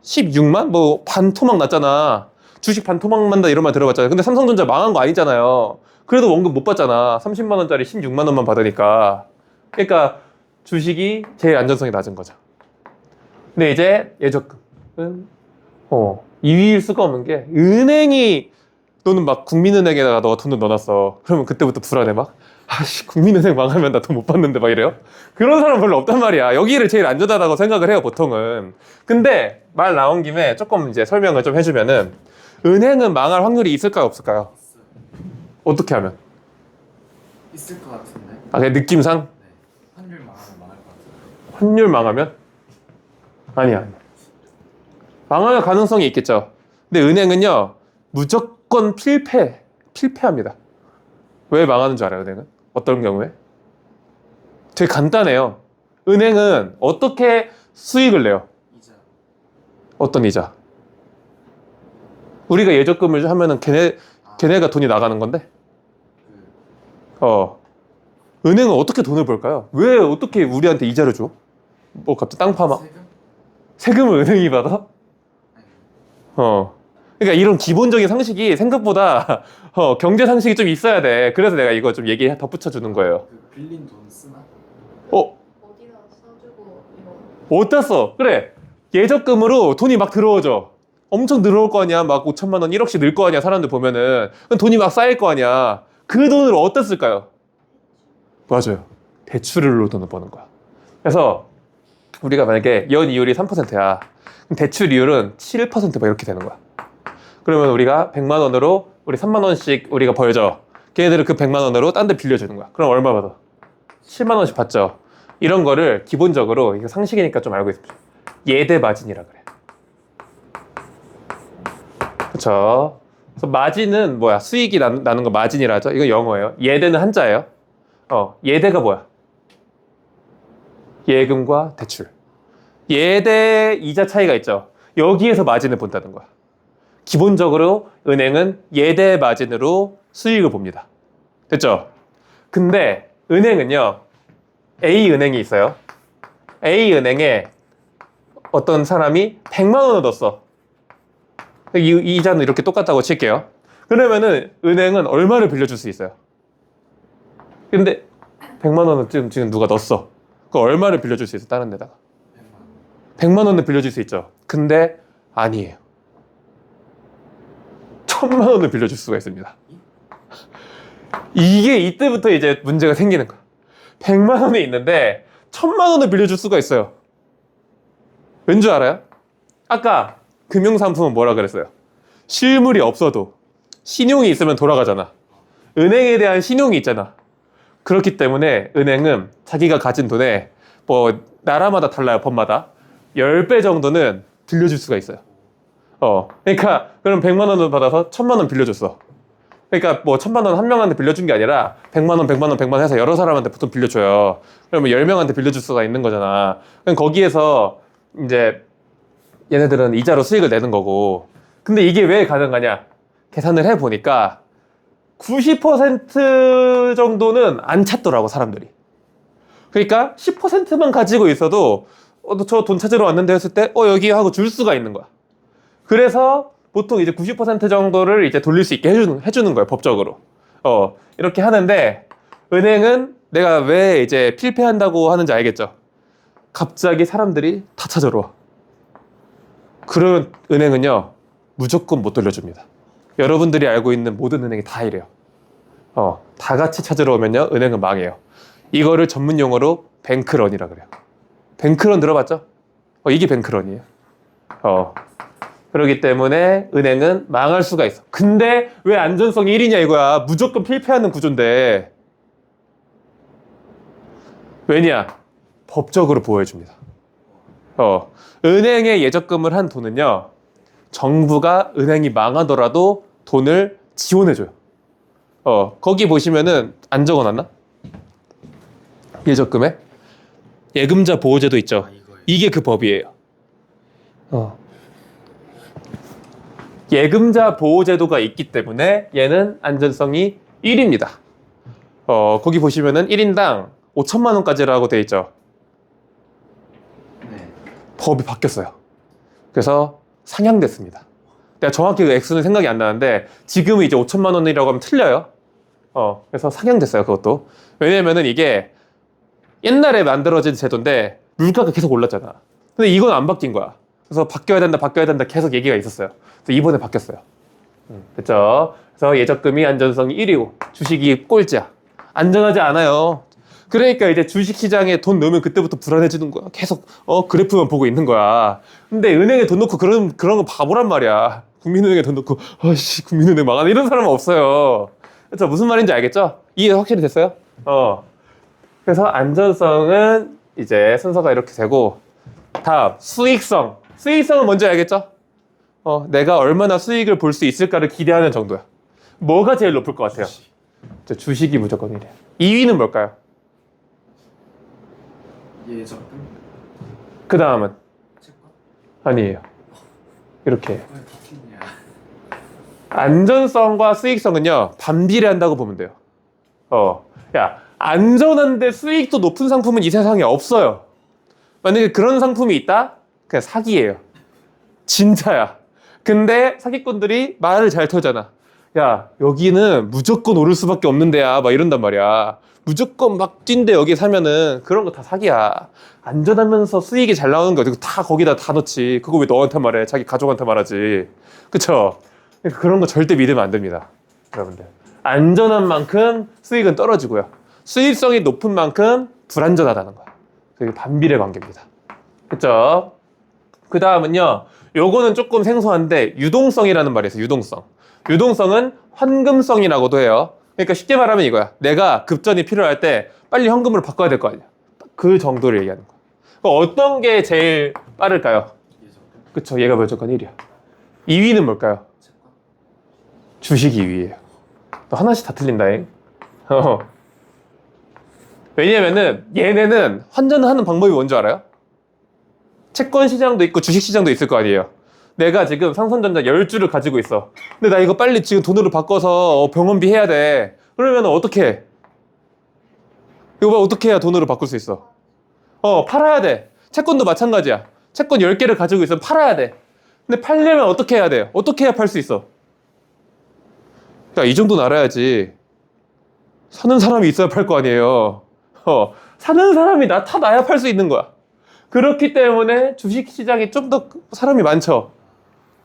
16만? 뭐 반토막 났잖아. 주식 반토막 난다 이런 말 들어봤잖아요. 근데 삼성전자 망한 거 아니잖아요. 그래도 원금 못 받잖아. 30만 원짜리 16만 원만 받으니까. 그러니까 주식이 제일 안전성이 낮은 거죠. 근데 이제 예적금은 2위일 수가 없는 게 은행이 너는 막 국민은행에다가 너가 돈을 넣어놨어. 그러면 그때부터 불안해 막. 아씨 국민은행 망하면 나 돈 못 받는데 막 이래요. 그런 사람 별로 없단 말이야. 여기를 제일 안전하다고 생각을 해요 보통은. 근데 말 나온 김에 조금 이제 설명을 좀 해주면은 은행은 망할 확률이 있을까요 없을까요? 있어요. 어떻게 하면? 있을 것 같은데. 그냥 느낌상? 네. 환율 망하면 망할 것 같아요. 환율 망하면? 아니야. 망할 가능성이 있겠죠. 근데 은행은요 무조건 필패합니다. 왜 망하는 줄 알아요 은행은? 어떤 경우에? 되게 간단해요. 은행은 어떻게 수익을 내요? 이자. 어떤 이자? 우리가 예적금을 하면은 걔네가 돈이 나가는 건데 그 은행은 어떻게 돈을 벌까요? 왜 어떻게 우리한테 이자를 줘? 뭐 갑자기 땅 파마? 세금? 세금을 은행이 받아? 아니, 그러니까 이런 기본적인 상식이 생각보다 경제 상식이 좀 있어야 돼. 그래서 내가 이거 좀 얘기 덧붙여 주는 거예요. 그 빌린 돈 쓰나? 어디다 써주고 이거 어디다 써? 그래. 예적금으로 돈이 막 들어오죠. 엄청 들어올 거 아니야. 막 5천만 원, 1억씩 늘 거 아니야. 사람들 보면은. 그럼 돈이 막 쌓일 거 아니야. 그 돈을 어디다 쓸까요? 맞아요. 대출로 돈을 버는 거야. 그래서 우리가 만약에 연이율이 3%야. 그럼 대출 이율은 7%막 이렇게 되는 거야. 그러면 우리가 100만 원으로 우리 3만 원씩 우리가 벌죠. 걔네들은 그 100만 원으로 딴 데 빌려주는 거야. 그럼 얼마 받아? 7만 원씩 받죠. 이런 거를 기본적으로 이거 상식이니까 좀 알고 있습니다. 예대 마진이라 그래. 그렇죠. 그래서 마진은 뭐야? 수익이 나는 거 마진이라 하죠. 이건 영어예요. 예대는 한자예요. 예대가 뭐야? 예금과 대출. 예대 이자 차이가 있죠. 여기에서 마진을 본다는 거야. 기본적으로 은행은 예대 마진으로 수익을 봅니다. 됐죠? 근데 은행은요. A은행이 있어요. A은행에 어떤 사람이 100만 원을 넣었어. 이자는 이렇게 똑같다고 칠게요. 그러면은 은행은 얼마를 빌려줄 수 있어요? 근데 100만 원을 지금 누가 넣었어. 그 얼마를 빌려줄 수 있어? 다른 데다가 100만 원을 빌려줄 수 있죠. 근데 아니에요. 1000만 원을 빌려줄 수가 있습니다. 이게 이때부터 이제 문제가 생기는 거야. 100만 원이 있는데 1000만 원을 빌려줄 수가 있어요. 왠 줄 알아요? 아까 금융상품은 뭐라 그랬어요? 실물이 없어도 신용이 있으면 돌아가잖아. 은행에 대한 신용이 있잖아. 그렇기 때문에 은행은 자기가 가진 돈에 뭐 나라마다 달라요. 법마다 10배 정도는 빌려줄 수가 있어요. 그러니까 그럼 100만 원을 받아서 1000만 원 빌려줬어. 그러니까 뭐 1000만 원 한 명한테 빌려준 게 아니라 100만 원, 100만 원, 100만 원 해서 여러 사람한테 보통 빌려줘요. 그러면 10명한테 빌려줄 수가 있는 거잖아. 그럼 거기에서 이제 얘네들은 이자로 수익을 내는 거고. 근데 이게 왜 가능하냐? 계산을 해보니까 90% 정도는 안 찾더라고, 사람들이. 그러니까 10%만 가지고 있어도 저 돈 찾으러 왔는데 했을 때 여기 하고 줄 수가 있는 거야. 그래서 보통 이제 90% 정도를 이제 돌릴 수 있게 해주는 거예요, 법적으로. 이렇게 하는데 은행은 내가 왜 이제 필폐한다고 하는지 알겠죠? 갑자기 사람들이 다 찾아러 와. 그러면 은행은요 무조건 못 돌려줍니다. 여러분들이 알고 있는 모든 은행이 다 이래요. 다 같이 찾으러 오면요 은행은 망해요. 이거를 전문 용어로 뱅크런이라 그래요. 뱅크런 들어봤죠? 이게 뱅크런이에요. 그렇기 때문에 은행은 망할 수가 있어. 근데 왜 안전성이 1이냐 이거야. 무조건 필폐하는 구조인데. 왜냐? 법적으로 보호해줍니다. 은행에 예적금을 한 돈은요 정부가 은행이 망하더라도 돈을 지원해줘요. 거기 보시면은 안 적어놨나? 예적금에 예금자 보호제도 있죠. 이거예요. 이게 그 법이에요. 예금자 보호제도가 있기 때문에 얘는 안전성이 1입니다. 거기 보시면은 1인당 5천만 원까지라고 돼 있죠. 네. 법이 바뀌었어요. 그래서 상향됐습니다. 내가 정확히 그 액수는 생각이 안 나는데 지금은 이제 5천만 원이라고 하면 틀려요. 그래서 상향됐어요. 그것도. 왜냐면은 이게 옛날에 만들어진 제도인데 물가가 계속 올랐잖아. 근데 이건 안 바뀐 거야. 그래서 바뀌어야 된다 계속 얘기가 있었어요. 그래서 이번에 바뀌었어요. 됐죠? 그래서 예적금이 안전성이 1위고 주식이 꼴찌야. 안전하지 않아요. 그러니까 이제 주식시장에 돈 넣으면 그때부터 불안해지는 거야. 계속 그래프만 보고 있는 거야. 근데 은행에 돈 넣고 그런 거 바보란 말이야. 국민은행에 돈 넣고 국민은행 망하네 이런 사람은 없어요. 그렇죠? 무슨 말인지 알겠죠? 이해 확실히 됐어요? 그래서 안전성은 이제 순서가 이렇게 되고 다음 수익성. 수익성은 뭔지 알겠죠? 내가 얼마나 수익을 볼 수 있을까를 기대하는 정도야. 뭐가 제일 높을 것 같아요? 주식이 무조건 1위야. 2위는 뭘까요? 예적금? 그 다음은? 채권? 아니에요. 이렇게. 왜 바뀌냐? 안전성과 수익성은요, 반비례한다고 보면 돼요. 야, 안전한데 수익도 높은 상품은 이 세상에 없어요. 만약에 그런 상품이 있다? 그냥 사기예요. 진짜야. 근데 사기꾼들이 말을 잘 털잖아. 야, 여기는 무조건 오를 수밖에 없는 데야. 막 이런단 말이야. 무조건 막 뛴데 여기 사면은 그런 거 다 사기야. 안전하면서 수익이 잘 나오는 거 다 거기다 다 넣지. 그거 왜 너한테 말해? 자기 가족한테 말하지. 그쵸? 그런 거 절대 믿으면 안 됩니다. 여러분들. 안전한 만큼 수익은 떨어지고요. 수익성이 높은 만큼 불안전하다는 거야. 그게 반비례 관계입니다. 그쵸? 그 다음은요. 요거는 조금 생소한데 유동성이라는 말이 있어요. 유동성. 유동성은 환금성이라고도 해요. 그러니까 쉽게 말하면 이거야. 내가 급전이 필요할 때 빨리 현금으로 바꿔야 될 거 아니야. 그 정도를 얘기하는 거야. 어떤 게 제일 빠를까요? 예적금? 그쵸. 얘가 무조건 1위야. 2위는 뭘까요? 채권? 주식이 2위예요. 또 하나씩 다 틀린다잉. 왜냐면은 얘네는 환전하는 방법이 뭔지 알아요? 채권 시장도 있고 주식 시장도 있을 거 아니에요. 내가 지금 상선전자 10주를 가지고 있어. 근데 나 이거 빨리 지금 돈으로 바꿔서 병원비 해야 돼. 그러면 어떻게 해? 이거 봐, 어떻게 해야 돈으로 바꿀 수 있어? 팔아야 돼. 채권도 마찬가지야. 채권 10개를 가지고 있으면 팔아야 돼. 근데 팔려면 어떻게 해야 돼? 어떻게 해야 팔 수 있어? 야, 이 정도는 알아야지. 사는 사람이 있어야 팔 거 아니에요. 사는 사람이 나타나야 팔 수 있는 거야. 그렇기 때문에 주식 시장이 좀 더 사람이 많죠.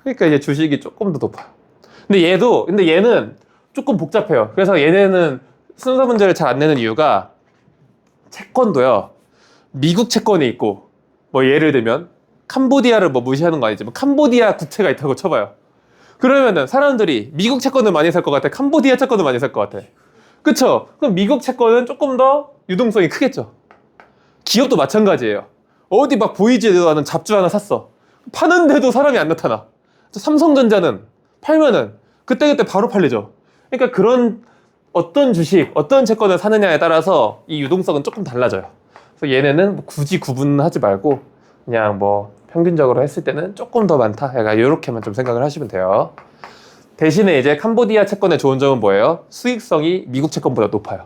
그러니까 이제 주식이 조금 더 높아요. 근데 얘는 조금 복잡해요. 그래서 얘네는 순서 문제를 잘 안 내는 이유가 채권도요. 미국 채권이 있고 뭐 예를 들면 캄보디아를 뭐 무시하는 거 아니지만 캄보디아 국채가 있다고 쳐봐요. 그러면은 사람들이 미국 채권을 많이 살 것 같아? 캄보디아 채권을 많이 살 것 같아? 그쵸? 그럼 미국 채권은 조금 더 유동성이 크겠죠. 기업도 마찬가지예요. 어디 막 보이지도 않은 잡주 하나 샀어. 파는데도 사람이 안 나타나. 삼성전자는 팔면은 그때그때 바로 팔리죠. 그러니까 그런 어떤 주식, 어떤 채권을 사느냐에 따라서 이 유동성은 조금 달라져요. 그래서 얘네는 뭐 굳이 구분하지 말고 그냥 뭐 평균적으로 했을 때는 조금 더 많다. 약간 이렇게만 좀 생각을 하시면 돼요. 대신에 이제 캄보디아 채권의 좋은 점은 뭐예요? 수익성이 미국 채권보다 높아요.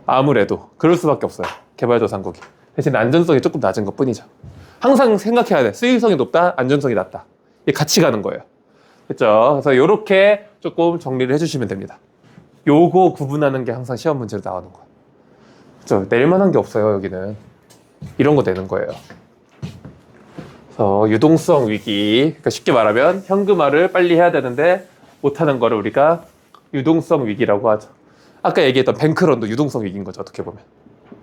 아무래도 그럴 수밖에 없어요. 개발도상국이. 대신 안전성이 조금 낮은 것 뿐이죠. 항상 생각해야 돼. 수익성이 높다, 안전성이 낮다. 이게 같이 가는 거예요. 그렇죠? 그래서 이렇게 조금 정리를 해주시면 됩니다. 요거 구분하는 게 항상 시험 문제로 나오는 거야. 그렇죠? 낼 만한 게 없어요. 여기는 이런 거 내는 거예요. 그래서 유동성 위기, 그러니까 쉽게 말하면 현금화를 빨리 해야 되는데 못하는 거를 우리가 유동성 위기라고 하죠. 아까 얘기했던 뱅크런도 유동성 위기인 거죠. 어떻게 보면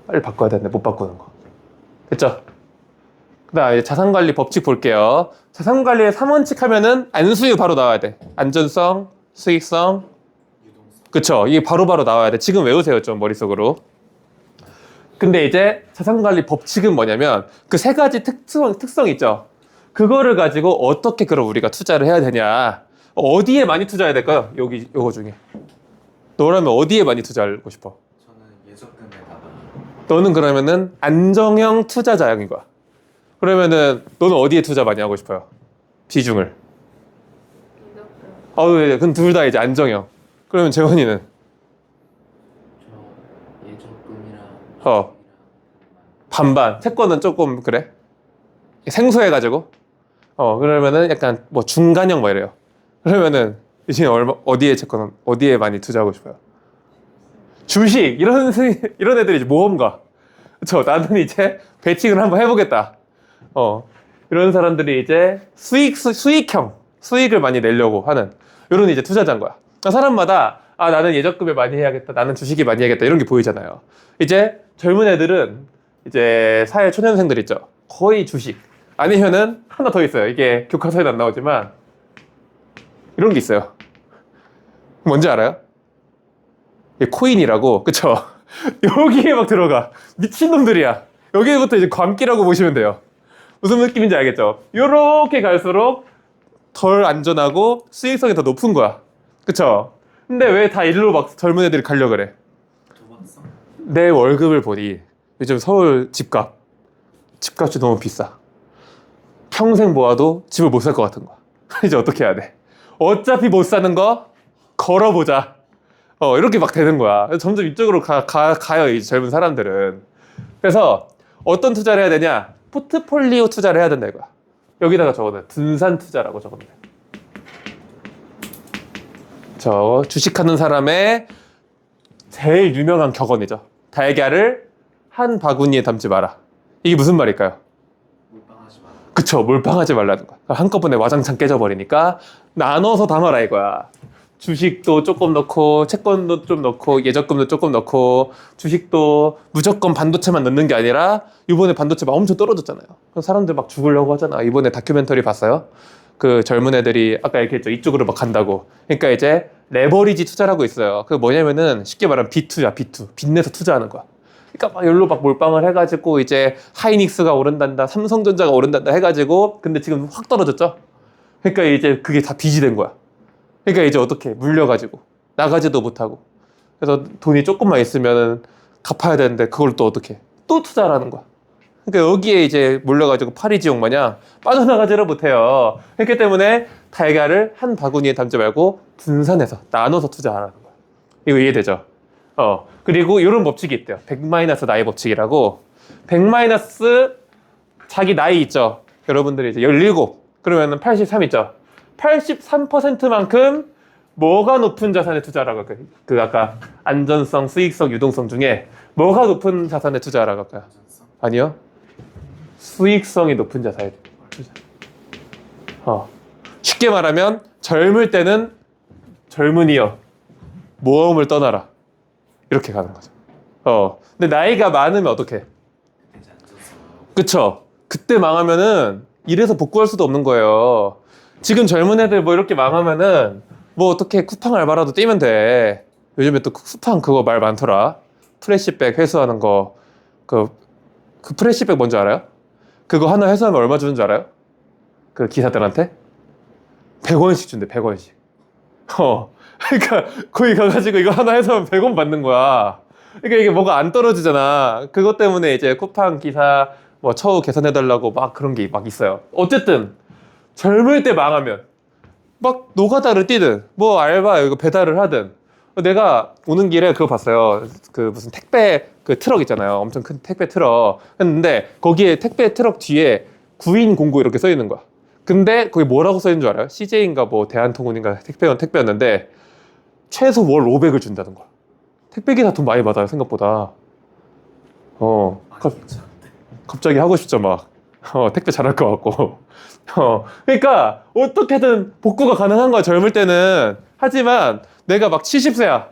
빨리 바꿔야 되는데 못 바꾸는 거. 됐죠? 그다음 자산관리 법칙 볼게요. 자산관리의 3원칙 하면은 안수유 바로 나와야 돼. 안전성, 수익성, 유동성. 그쵸? 이게 바로바로 나와야 돼. 지금 외우세요, 좀 머릿속으로. 근데 이제 자산관리 법칙은 뭐냐면 그 세 가지 특성 있죠? 그거를 가지고 어떻게 그럼 우리가 투자를 해야 되냐. 어디에 많이 투자해야 될까요? 요거 중에. 너라면 어디에 많이 투자하고 싶어? 저는 예적금에다가 너는 그러면은 안정형 투자자형인 거야. 그러면은 너는 어디에 투자 많이 하고 싶어요? 비중을. 이렇게. 그럼 둘 다 이제 안정형. 그러면 재원이는? 저 예적금이랑 어. 반반. 채권은 조금 그래? 생소해가지고. 그러면은 약간 뭐 중간형 뭐 이래요. 그러면은 이제 어디에 채권, 어디에 많이 투자하고 싶어요? 주식 이런 애들이 이제 모험가. 그쵸? 나는 이제 베팅을 한번 해보겠다. 이런 사람들이 이제 수익형 수익을 많이 내려고 하는 이런 이제 투자자인 거야. 그러니까 사람마다 나는 예적금을 많이 해야겠다. 나는 주식이 많이 해야겠다. 이런 게 보이잖아요. 이제 젊은 애들은 이제 사회 초년생들 있죠. 거의 주식. 아니면은 하나 더 있어요. 이게 교과서에는 안 나오지만 이런 게 있어요. 뭔지 알아요? 이게 코인이라고. 그쵸? 여기에 막 들어가. 미친놈들이야. 여기부터 이제 광기라고 보시면 돼요. 무슨 느낌인지 알겠죠? 요렇게 갈수록 덜 안전하고 수익성이 더 높은 거야. 그쵸? 근데 왜 다 일로 막 젊은 애들이 가려고 그래? 도박성. 내 월급을 보니 요즘 서울 집값이 너무 비싸. 평생 모아도 집을 못 살 것 같은 거야. 이제 어떻게 해야 돼? 어차피 못 사는 거 걸어보자. 이렇게 막 되는 거야. 점점 이쪽으로 가요, 이 젊은 사람들은. 그래서 어떤 투자를 해야 되냐? 포트폴리오 투자를 해야 된다 이거야. 여기다가 적어놔요. 분산 투자라고 적어놔요. 저 주식하는 사람의 제일 유명한 격언이죠. 달걀을 한 바구니에 담지 마라. 이게 무슨 말일까요? 몰빵하지 마라. 그쵸, 몰빵하지 말라는 거야. 한꺼번에 와장창 깨져버리니까 나눠서 담아라 이거야. 주식도 조금 넣고 채권도 좀 넣고 예적금도 조금 넣고 주식도 무조건 반도체만 넣는 게 아니라 이번에 반도체 막 엄청 떨어졌잖아요. 그럼 사람들 막 죽으려고 하잖아. 이번에 다큐멘터리 봤어요? 그 젊은 애들이 아까 얘기했죠. 이쪽으로 막 간다고. 그러니까 이제 레버리지 투자라고 있어요. 그게 뭐냐면은 쉽게 말하면 빚투자, 빚 내서 투자하는 거야. 그러니까 막 여기로 막 몰빵을 해가지고 이제 하이닉스가 오른단다, 삼성전자가 오른단다 해가지고 근데 지금 확 떨어졌죠. 그러니까 이제 그게 다 빚이 된 거야. 그러니까 이제 어떻게 물려가지고 나가지도 못하고 그래서 돈이 조금만 있으면 갚아야 되는데 그걸 또 어떻게 또 투자를 하는 거야. 그러니까 여기에 이제 몰려가지고 파리지옥 마냥 빠져나가지를 못해요. 그렇기 때문에 달걀을 한 바구니에 담지 말고 분산해서 나눠서 투자하라는 거야. 이거 이해되죠? 그리고 이런 법칙이 있대요. 100- 나이 법칙이라고. 100- 자기 나이 있죠. 여러분들이 이제 17 그러면은 83 있죠. 83%만큼 뭐가 높은 자산에 투자하라고 할까요? 그 아까 안전성, 수익성, 유동성 중에 뭐가 높은 자산에 투자하라고 할까요? 안전성. 아니요. 수익성이 높은 자산에 투자. 쉽게 말하면 젊을 때는 젊은이여 모험을 떠나라. 이렇게 가는 거죠. 근데 나이가 많으면 어떡해? 이제 안전성. 그쵸? 그때 망하면은 이래서 복구할 수도 없는 거예요. 지금 젊은 애들 뭐 이렇게 망하면은 뭐 어떻게 쿠팡 알바라도 뛰면 돼. 요즘에 또 쿠팡 그거 말 많더라. 프레시백 회수하는 거. 그 프레시백 뭔지 알아요? 그거 하나 회수하면 얼마 주는 줄 알아요? 그 기사들한테? 100원씩 준대, 100원씩. 그러니까 거기 가가지고 이거 하나 회수하면 100원 받는 거야. 그러니까 이게 뭐가 안 떨어지잖아. 그것 때문에 이제 쿠팡 기사 뭐 처우 개선해달라고 막 그런 게 막 있어요. 어쨌든 젊을 때 망하면 막 노가다를 뛰든 뭐 알바 이거 배달을 하든 내가 오는 길에 그거 봤어요. 그 무슨 택배 그 트럭 있잖아요. 엄청 큰 택배 트럭 했는데 거기에 택배 트럭 뒤에 구인 공고 이렇게 써 있는 거야. 근데 거기 뭐라고 써 있는 줄 알아요? CJ인가 뭐 대한통운인가 택배였는데 최소 월 500을 준다는 거야. 택배기사 돈 많이 받아요, 생각보다. 갑자기 하고 싶죠, 막. 택배 잘할 것 같고. 그러니까 어떻게든 복구가 가능한 거야, 젊을 때는. 하지만 내가 막 70세야.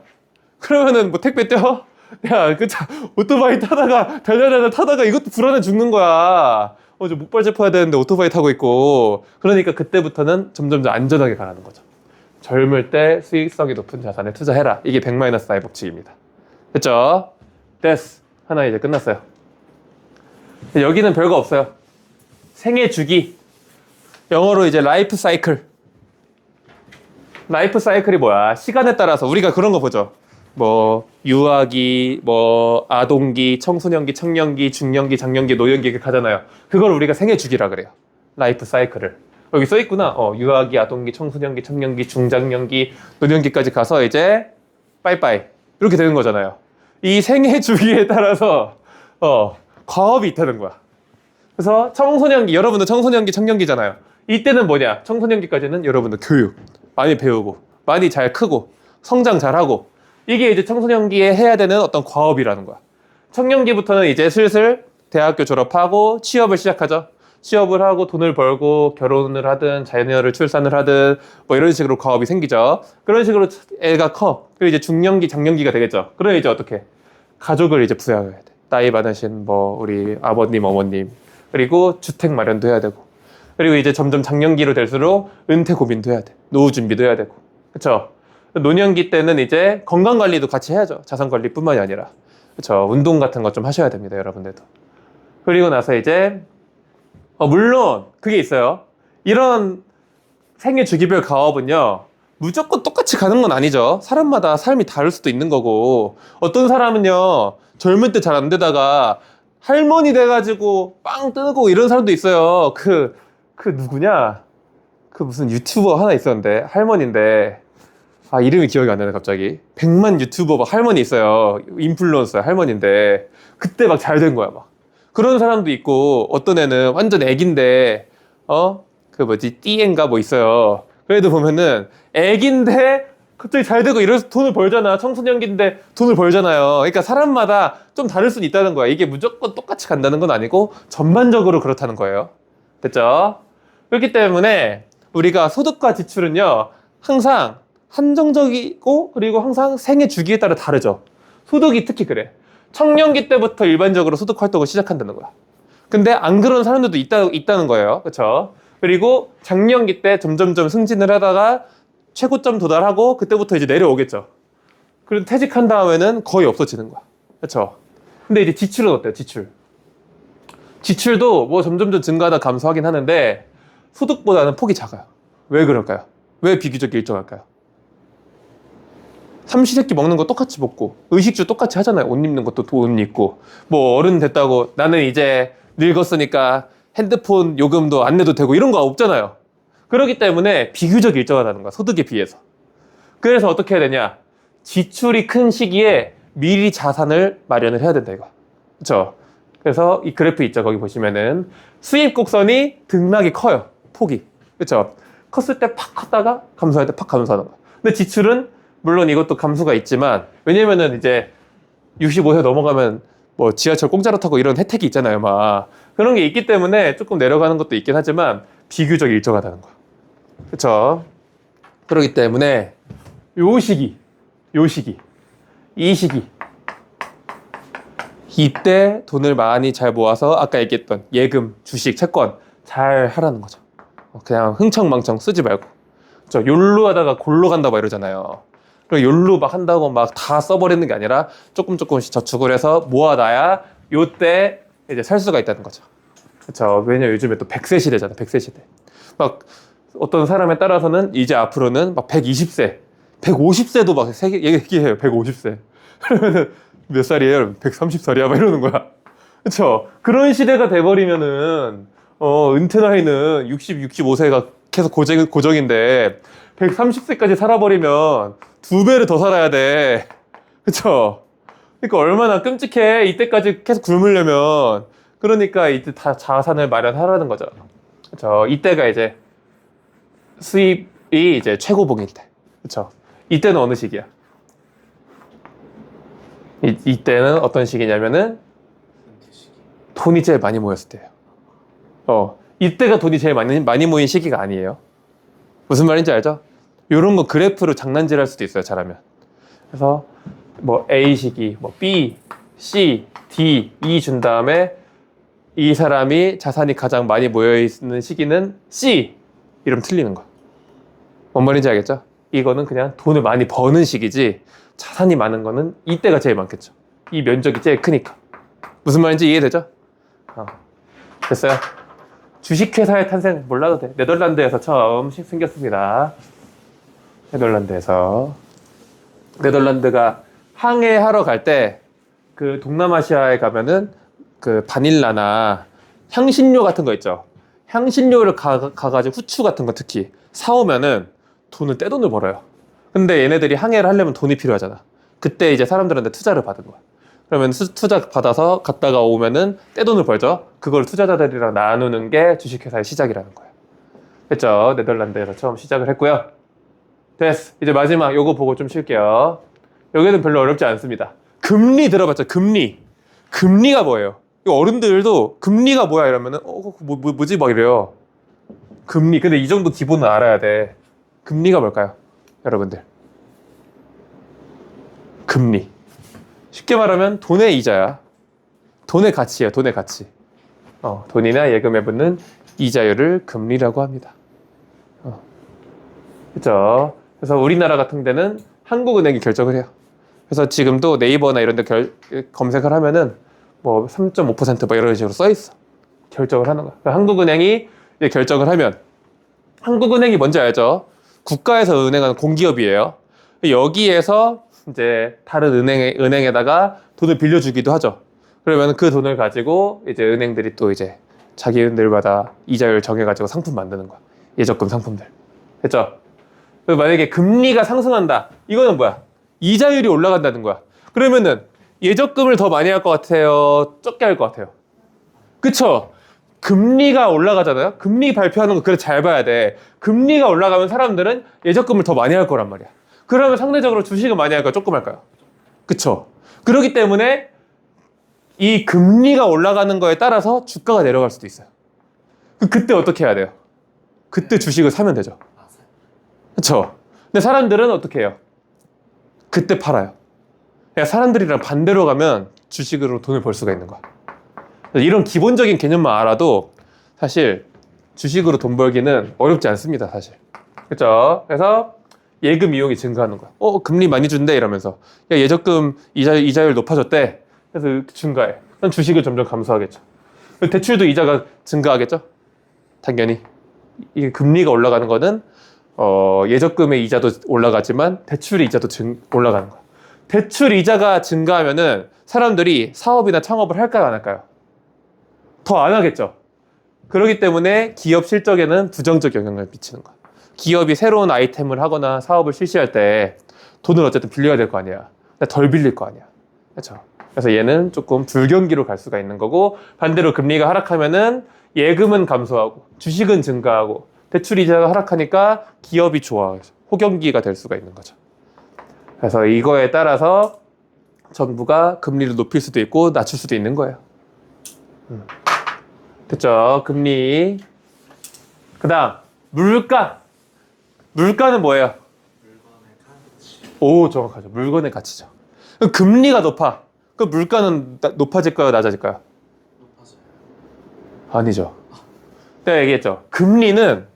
그러면은 뭐 택배 떼어? 야, 오토바이 타다가 달달달 타다가 이것도 불안해 죽는 거야. 저 목발 짚어야 되는데 오토바이 타고 있고. 그러니까 그때부터는 점점 안전하게 가라는 거죠. 젊을 때 수익성이 높은 자산에 투자해라. 이게 100-I 법칙입니다. 됐죠? 됐어. 하나 이제 끝났어요. 여기는 별거 없어요. 생애 주기. 영어로 이제 라이프 사이클. 라이프 사이클이 뭐야? 시간에 따라서 우리가 그런 거 보죠. 뭐 유아기, 뭐 아동기, 청소년기, 청년기, 중년기, 장년기, 노년기 이렇게 가잖아요. 그걸 우리가 생애 주기라 그래요. 라이프 사이클을. 여기 써 있구나. 유아기, 아동기, 청소년기, 청년기, 중장년기, 노년기까지 가서 이제 빠이빠이 이렇게 되는 거잖아요. 이 생애 주기에 따라서 과업이 있다는 거야. 그래서 청소년기, 여러분들 청소년기, 청년기잖아요. 이때는 뭐냐? 청소년기까지는 여러분들 교육 많이 배우고 많이 잘 크고 성장 잘하고 이게 이제 청소년기에 해야 되는 어떤 과업이라는 거야. 청년기부터는 이제 슬슬 대학교 졸업하고 취업을 시작하죠. 취업을 하고 돈을 벌고 결혼을 하든 자녀를 출산을 하든 뭐 이런 식으로 과업이 생기죠. 그런 식으로 애가 커. 그리고 이제 중년기, 장년기가 되겠죠. 그럼 이제 어떻게? 가족을 이제 부양해야 돼. 나이 많으신 뭐 우리 아버님, 어머님. 그리고 주택 마련도 해야 되고. 그리고 이제 점점 장년기로 될수록 은퇴 고민도 해야 돼. 노후 준비도 해야 되고. 그쵸? 노년기 때는 이제 건강 관리도 같이 해야죠. 자산 관리뿐만이 아니라. 그쵸? 운동 같은 거 좀 하셔야 됩니다, 여러분들도. 그리고 나서 이제 물론 그게 있어요. 이런 생애 주기별 가업은요. 무조건 똑같이 가는 건 아니죠. 사람마다 삶이 다를 수도 있는 거고 어떤 사람은요. 젊을 때 잘 안 되다가 할머니 돼가지고 빵 뜨고 이런 사람도 있어요. 그 누구냐? 그 무슨 유튜버 하나 있었는데 할머니인데 이름이 기억이 안 나네 갑자기. 100만 유튜버 막 할머니 있어요. 인플루언서 할머니인데 그때 막 잘 된 거야 막. 그런 사람도 있고 어떤 애는 완전 애긴데 그 뭐지 띠엔가 뭐 있어요. 그래도 보면은 애긴데 갑자기 잘 되고 이래서 돈을 벌잖아. 청소년기인데 돈을 벌잖아요. 그러니까 사람마다 좀 다를 수는 있다는 거야. 이게 무조건 똑같이 간다는 건 아니고 전반적으로 그렇다는 거예요. 됐죠? 그렇기 때문에 우리가 소득과 지출은요 항상 한정적이고 그리고 항상 생애 주기에 따라 다르죠. 소득이 특히 그래. 청년기 때부터 일반적으로 소득 활동을 시작한다는 거야. 근데 안 그런 사람들도 있다는 거예요. 그렇죠? 그리고 장년기 때 점점점 승진을 하다가 최고점 도달하고 그때부터 이제 내려오겠죠. 그리고 퇴직한 다음에는 거의 없어지는 거야. 그렇죠? 근데 이제 지출은 어때요? 지출도 뭐 점점점 증가하다 감소하긴 하는데 소득보다는 폭이 작아요. 왜 그럴까요? 왜 비교적 일정할까요? 삼시세끼 먹는 거 똑같이 먹고 의식주 똑같이 하잖아요. 옷 입는 것도 돈 있고 뭐 어른 됐다고 나는 이제 늙었으니까 핸드폰 요금도 안 내도 되고 이런 거 없잖아요. 그렇기 때문에 비교적 일정하다는 거야. 소득에 비해서. 그래서 어떻게 해야 되냐? 지출이 큰 시기에 미리 자산을 마련을 해야 된다 이거. 그렇죠? 그래서 이 그래프 있죠. 거기 보시면은 수입 곡선이 등락이 커요. 폭이. 그렇죠? 컸을 때 팍 컸다가 감소할 때 팍 감소하는 거야. 근데 지출은 물론 이것도 감소가 있지만 왜냐면은 이제 65세 넘어가면 뭐 지하철 공짜로 타고 이런 혜택이 있잖아요. 막 그런 게 있기 때문에 조금 내려가는 것도 있긴 하지만 비교적 일정하다는 거야. 그렇죠? 그렇기 때문에 이 시기 이때 돈을 많이 잘 모아서 아까 얘기했던 예금, 주식, 채권 잘 하라는 거죠. 그냥 흥청망청 쓰지 말고. 그렇죠? 욜로 하다가 골로 간다 막 이러잖아요. 그리고 욜로 막 한다고 막 다 써버리는 게 아니라 조금씩 저축을 해서 모아놔야 요때 이제 살 수가 있다는 거죠. 그렇죠? 왜냐면 요즘에 또 100세 시대잖아. 100세 시대. 막 어떤 사람에 따라서는 이제 앞으로는 막 120세, 150세도 막 얘기해요. 150세. 그러면은 몇 살이에요? 130살이야? 막 이러는 거야. 그렇죠? 그런 시대가 돼버리면은 은퇴 나이는 65세가 계속 고정인데 130세까지 살아버리면 2배를 더 살아야 돼. 그쵸? 그러니까 얼마나 끔찍해. 이때까지 계속 굶으려면. 그러니까 이때 다 자산을 마련하라는 거죠. 그쵸? 이때가 이제 수입이 이제 최고봉일 때. 그쵸? 이때는 어느 시기야? 이때는 어떤 시기냐면은 은퇴 시기. 돈이 제일 많이 모였을 때예요. 이때가 돈이 제일 많이 모인 시기가 아니에요. 무슨 말인지 알죠? 이런 거 그래프로 장난질할 수도 있어요, 잘하면. 그래서 뭐 A 시기, 뭐 B, C, D, E 준 다음에 이 사람이 자산이 가장 많이 모여 있는 시기는 C. 이러면 틀리는 거야. 뭔 말인지 알겠죠? 이거는 그냥 돈을 많이 버는 시기지 자산이 많은 거는 이때가 제일 많겠죠. 이 면적이 제일 크니까. 무슨 말인지 이해되죠? 됐어요? 주식회사의 탄생 몰라도 돼. 네덜란드에서 처음 생겼습니다. 네덜란드가 항해하러 갈 때 그 동남아시아에 가면은 그 바닐라나 향신료 같은 거 있죠. 향신료를 가가지고 후추 같은 거 특히 사오면은 떼돈을 벌어요. 근데 얘네들이 항해를 하려면 돈이 필요하잖아. 그때 이제 사람들한테 투자를 받은 거야. 그러면 투자 받아서 갔다가 오면은 떼돈을 벌죠. 그걸 투자자들이랑 나누는 게 주식회사의 시작이라는 거예요. 됐죠? 네덜란드에서 처음 시작을 했고요. 됐어. 이제 마지막 요거 보고 좀 쉴게요. 여기는 별로 어렵지 않습니다. 금리 들어봤죠? 금리가 뭐예요? 이거 어른들도 금리가 뭐야 이러면은 뭐지 막 이래요. 금리. 근데 이 정도 기본은 알아야 돼. 금리가 뭘까요? 여러분들. 금리. 쉽게 말하면 돈의 이자야. 돈의 가치야, 돈의 가치. 돈이나 예금에 붙는 이자율을 금리라고 합니다. 그렇죠? 그래서 우리나라 같은 데는 한국은행이 결정을 해요. 그래서 지금도 네이버나 이런 데 검색을 하면은 뭐 3.5% 뭐 이런 식으로 써 있어. 결정을 하는 거야. 그러니까 한국은행이 이제 결정을 하면 한국은행이 뭔지 알죠? 국가에서 은행하는 공기업이에요. 여기에서 이제 다른 은행에다가 돈을 빌려주기도 하죠. 그러면 그 돈을 가지고 이제 은행들이 또 이제 자기들마다 이자율 정해가지고 상품 만드는 거야. 예적금 상품들. 됐죠? 만약에 금리가 상승한다. 이거는 뭐야? 이자율이 올라간다는 거야. 그러면은 예적금을 더 많이 할 것 같아요? 적게 할 것 같아요? 그쵸? 금리가 올라가잖아요? 금리 발표하는 거 그래 잘 봐야 돼. 금리가 올라가면 사람들은 예적금을 더 많이 할 거란 말이야. 그러면 상대적으로 주식을 많이 할까요? 조금 할까요? 그쵸? 그렇기 때문에 이 금리가 올라가는 거에 따라서 주가가 내려갈 수도 있어요. 그때 어떻게 해야 돼요? 그때 주식을 사면 되죠. 그쵸? 근데 사람들은 어떻게 해요? 그때 팔아요. 그러니까 사람들이랑 반대로 가면 주식으로 돈을 벌 수가 있는 거야. 이런 기본적인 개념만 알아도 사실 주식으로 돈 벌기는 어렵지 않습니다, 사실. 그렇죠? 그래서 예금 이용이 증가하는 거야. 금리 많이 준대 이러면서 야, 예적금 이자율 높아졌대. 그래서 증가해. 그럼 주식을 점점 감소하겠죠. 대출도 이자가 증가하겠죠? 당연히. 이게 금리가 올라가는 거는 예적금의 이자도 올라가지만 대출의 이자도 올라가는 거야. 대출 이자가 증가하면은 사람들이 사업이나 창업을 할까요, 안 할까요? 더 안 하겠죠. 그렇기 때문에 기업 실적에는 부정적 영향을 미치는 거야. 기업이 새로운 아이템을 하거나 사업을 실시할 때 돈을 어쨌든 빌려야 될 거 아니야. 근데 덜 빌릴 거 아니야. 그렇죠? 그래서 얘는 조금 불경기로 갈 수가 있는 거고, 반대로 금리가 하락하면은 예금은 감소하고 주식은 증가하고 대출 이자가 하락하니까 기업이 좋아. 호경기가 될 수가 있는 거죠. 그래서 이거에 따라서 정부가 금리를 높일 수도 있고 낮출 수도 있는 거예요. 됐죠? 금리. 그 다음 물가. 물가는 뭐예요? 물건의 가치. 오, 정확하죠. 물건의 가치죠. 그럼 금리가 높아. 그럼 물가는 높아질까요? 낮아질까요? 높아져요. 아니죠. 내가 얘기했죠. 금리는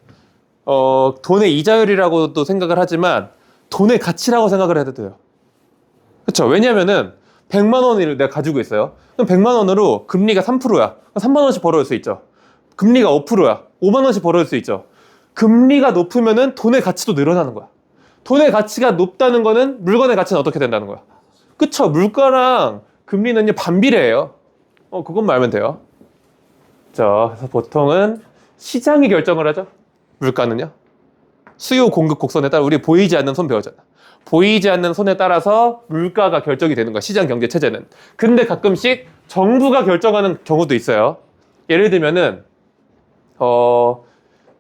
돈의 이자율이라고도 생각을 하지만 돈의 가치라고 생각을 해도 돼요. 그렇죠? 왜냐면은 100만 원을 내가 가지고 있어요. 그럼 100만 원으로 금리가 3%야. 3만 원씩 벌어올 수 있죠. 금리가 5%야. 5만 원씩 벌어올 수 있죠. 금리가 높으면은 돈의 가치도 늘어나는 거야. 돈의 가치가 높다는 거는 물건의 가치는 어떻게 된다는 거야. 그쵸? 물가랑 금리는요 반비례예요. 그것만 알면 돼요. 자, 그래서 보통은 시장이 결정을 하죠. 물가는요. 수요 공급 곡선에 따라 우리 보이지 않는 손 배웠잖아. 보이지 않는 손에 따라서 물가가 결정이 되는 거야. 시장 경제 체제는. 근데 가끔씩 정부가 결정하는 경우도 있어요. 예를 들면은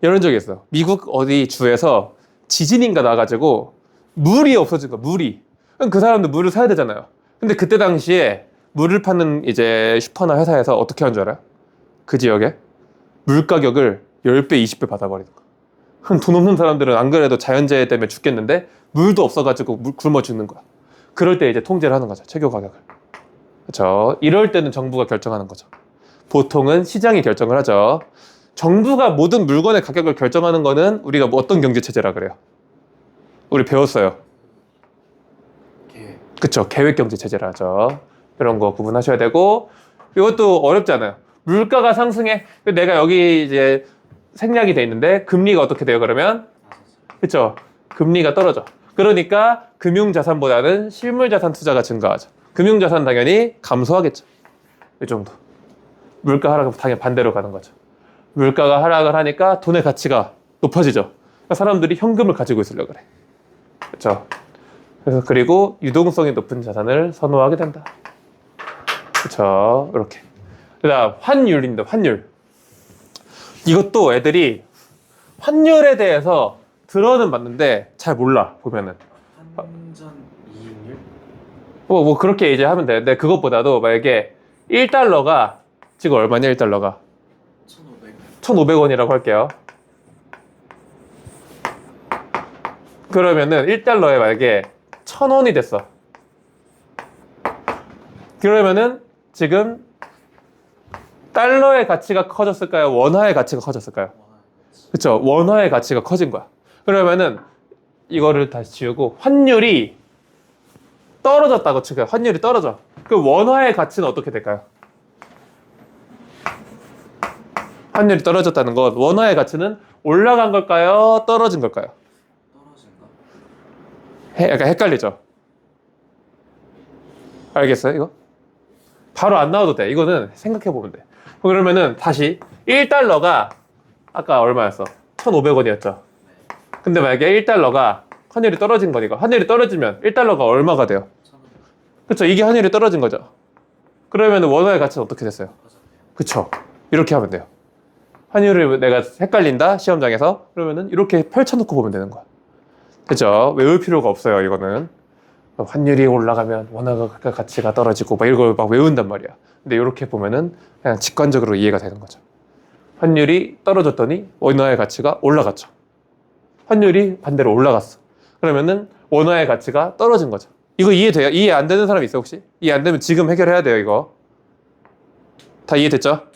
이런 적이 있어요. 미국 어디 주에서 지진인가 나가지고 물이 없어진 거야. 물이. 그럼 그 사람도 물을 사야 되잖아요. 근데 그때 당시에 물을 파는 이제 슈퍼나 회사에서 어떻게 한 줄 알아요? 그 지역에 물 가격을 10배, 20배 받아버리는 거야. 그럼 돈 없는 사람들은 안 그래도 자연재해 때문에 죽겠는데 물도 없어가지고 굶어 죽는 거야. 그럴 때 이제 통제를 하는 거죠. 최고 가격을. 그렇죠. 이럴 때는 정부가 결정하는 거죠. 보통은 시장이 결정을 하죠. 정부가 모든 물건의 가격을 결정하는 거는 우리가 뭐 어떤 경제 체제라 그래요? 우리 배웠어요. 계획. 그쵸. 계획 경제 체제라 하죠. 이런 거 구분하셔야 되고, 이것도 어렵잖아요. 물가가 상승해. 내가 여기 이제 생략이 돼 있는데 금리가 어떻게 돼요? 그러면 그쵸. 금리가 떨어져. 그러니까 금융자산보다는 실물자산 투자가 증가하죠. 금융자산 당연히 감소하겠죠. 이 정도. 물가 하락은 당연히 반대로 가는 거죠. 물가가 하락을 하니까 돈의 가치가 높아지죠. 그러니까 사람들이 현금을 가지고 있으려고 그래. 그렇죠. 그래서 그리고 유동성이 높은 자산을 선호하게 된다. 그렇죠. 이렇게. 그다음 환율입니다. 환율. 이것도 애들이 환율에 대해서 들어는 봤는데 잘 몰라 보면은. 환전 이익률? 뭐 그렇게 이제 하면 되는데 그것보다도 만약에 1달러가 지금 얼마냐 1달러가 1,500원이라고 할게요. 그러면은 1달러에 만약에 1,000원이 됐어. 그러면은 지금 달러의 가치가 커졌을까요? 원화의 가치가 커졌을까요? 그쵸? 원화의 가치가 커진 거야. 그러면은 이거를 다시 지우고 환율이 떨어졌다고 칠까요? 환율이 떨어져. 그 원화의 가치는 어떻게 될까요? 환율이 떨어졌다는 건 원화의 가치는 올라간 걸까요? 떨어진 걸까요? 떨어진다. 약간 헷갈리죠? 알겠어요? 이거? 바로 안 나와도 돼. 이거는 생각해 보면 돼. 그러면은 다시 1달러가 아까 얼마였어? 1,500원이었죠. 근데 만약에 1달러가 환율이 떨어진 거니까 환율이 떨어지면 1달러가 얼마가 돼요? 그쵸? 이게 환율이 떨어진 거죠. 그러면 원화의 가치는 어떻게 됐어요? 그쵸? 이렇게 하면 돼요. 환율을 내가 헷갈린다 시험장에서 그러면은 이렇게 펼쳐놓고 보면 되는 거야. 그죠? 외울 필요가 없어요. 이거는 환율이 올라가면 원화 가치가 떨어지고 막 이걸 막 외운단 말이야. 근데 이렇게 보면은 그냥 직관적으로 이해가 되는 거죠. 환율이 떨어졌더니 원화의 가치가 올라갔죠. 환율이 반대로 올라갔어. 그러면은 원화의 가치가 떨어진 거죠. 이거 이해돼요? 이해 안 되는 사람 있어요 혹시? 이해 안 되면 지금 해결해야 돼요 이거. 다 이해됐죠?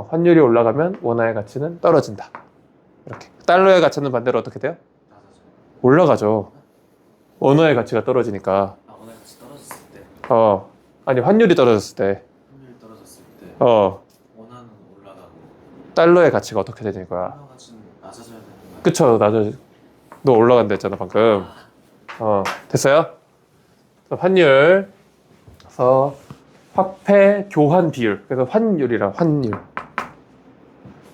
환율이 올라가면 원화의 가치는 떨어진다. 이렇게. 달러의 가치는 반대로 어떻게 돼요? 올라가죠. 원화의 가치가 떨어지니까. 원화 가치 떨어졌을 때. 아니 환율이 떨어졌을 때. 환율이 떨어졌을 때. 원화는 올라가고. 달러의 가치가 어떻게 되는 거야? 원화 가치는 낮아져야 되는 거야. 그쵸. 너 올라간다 했잖아 방금. 됐어요? 환율. 그래서 화폐 교환 비율. 그래서 환율이라 환율.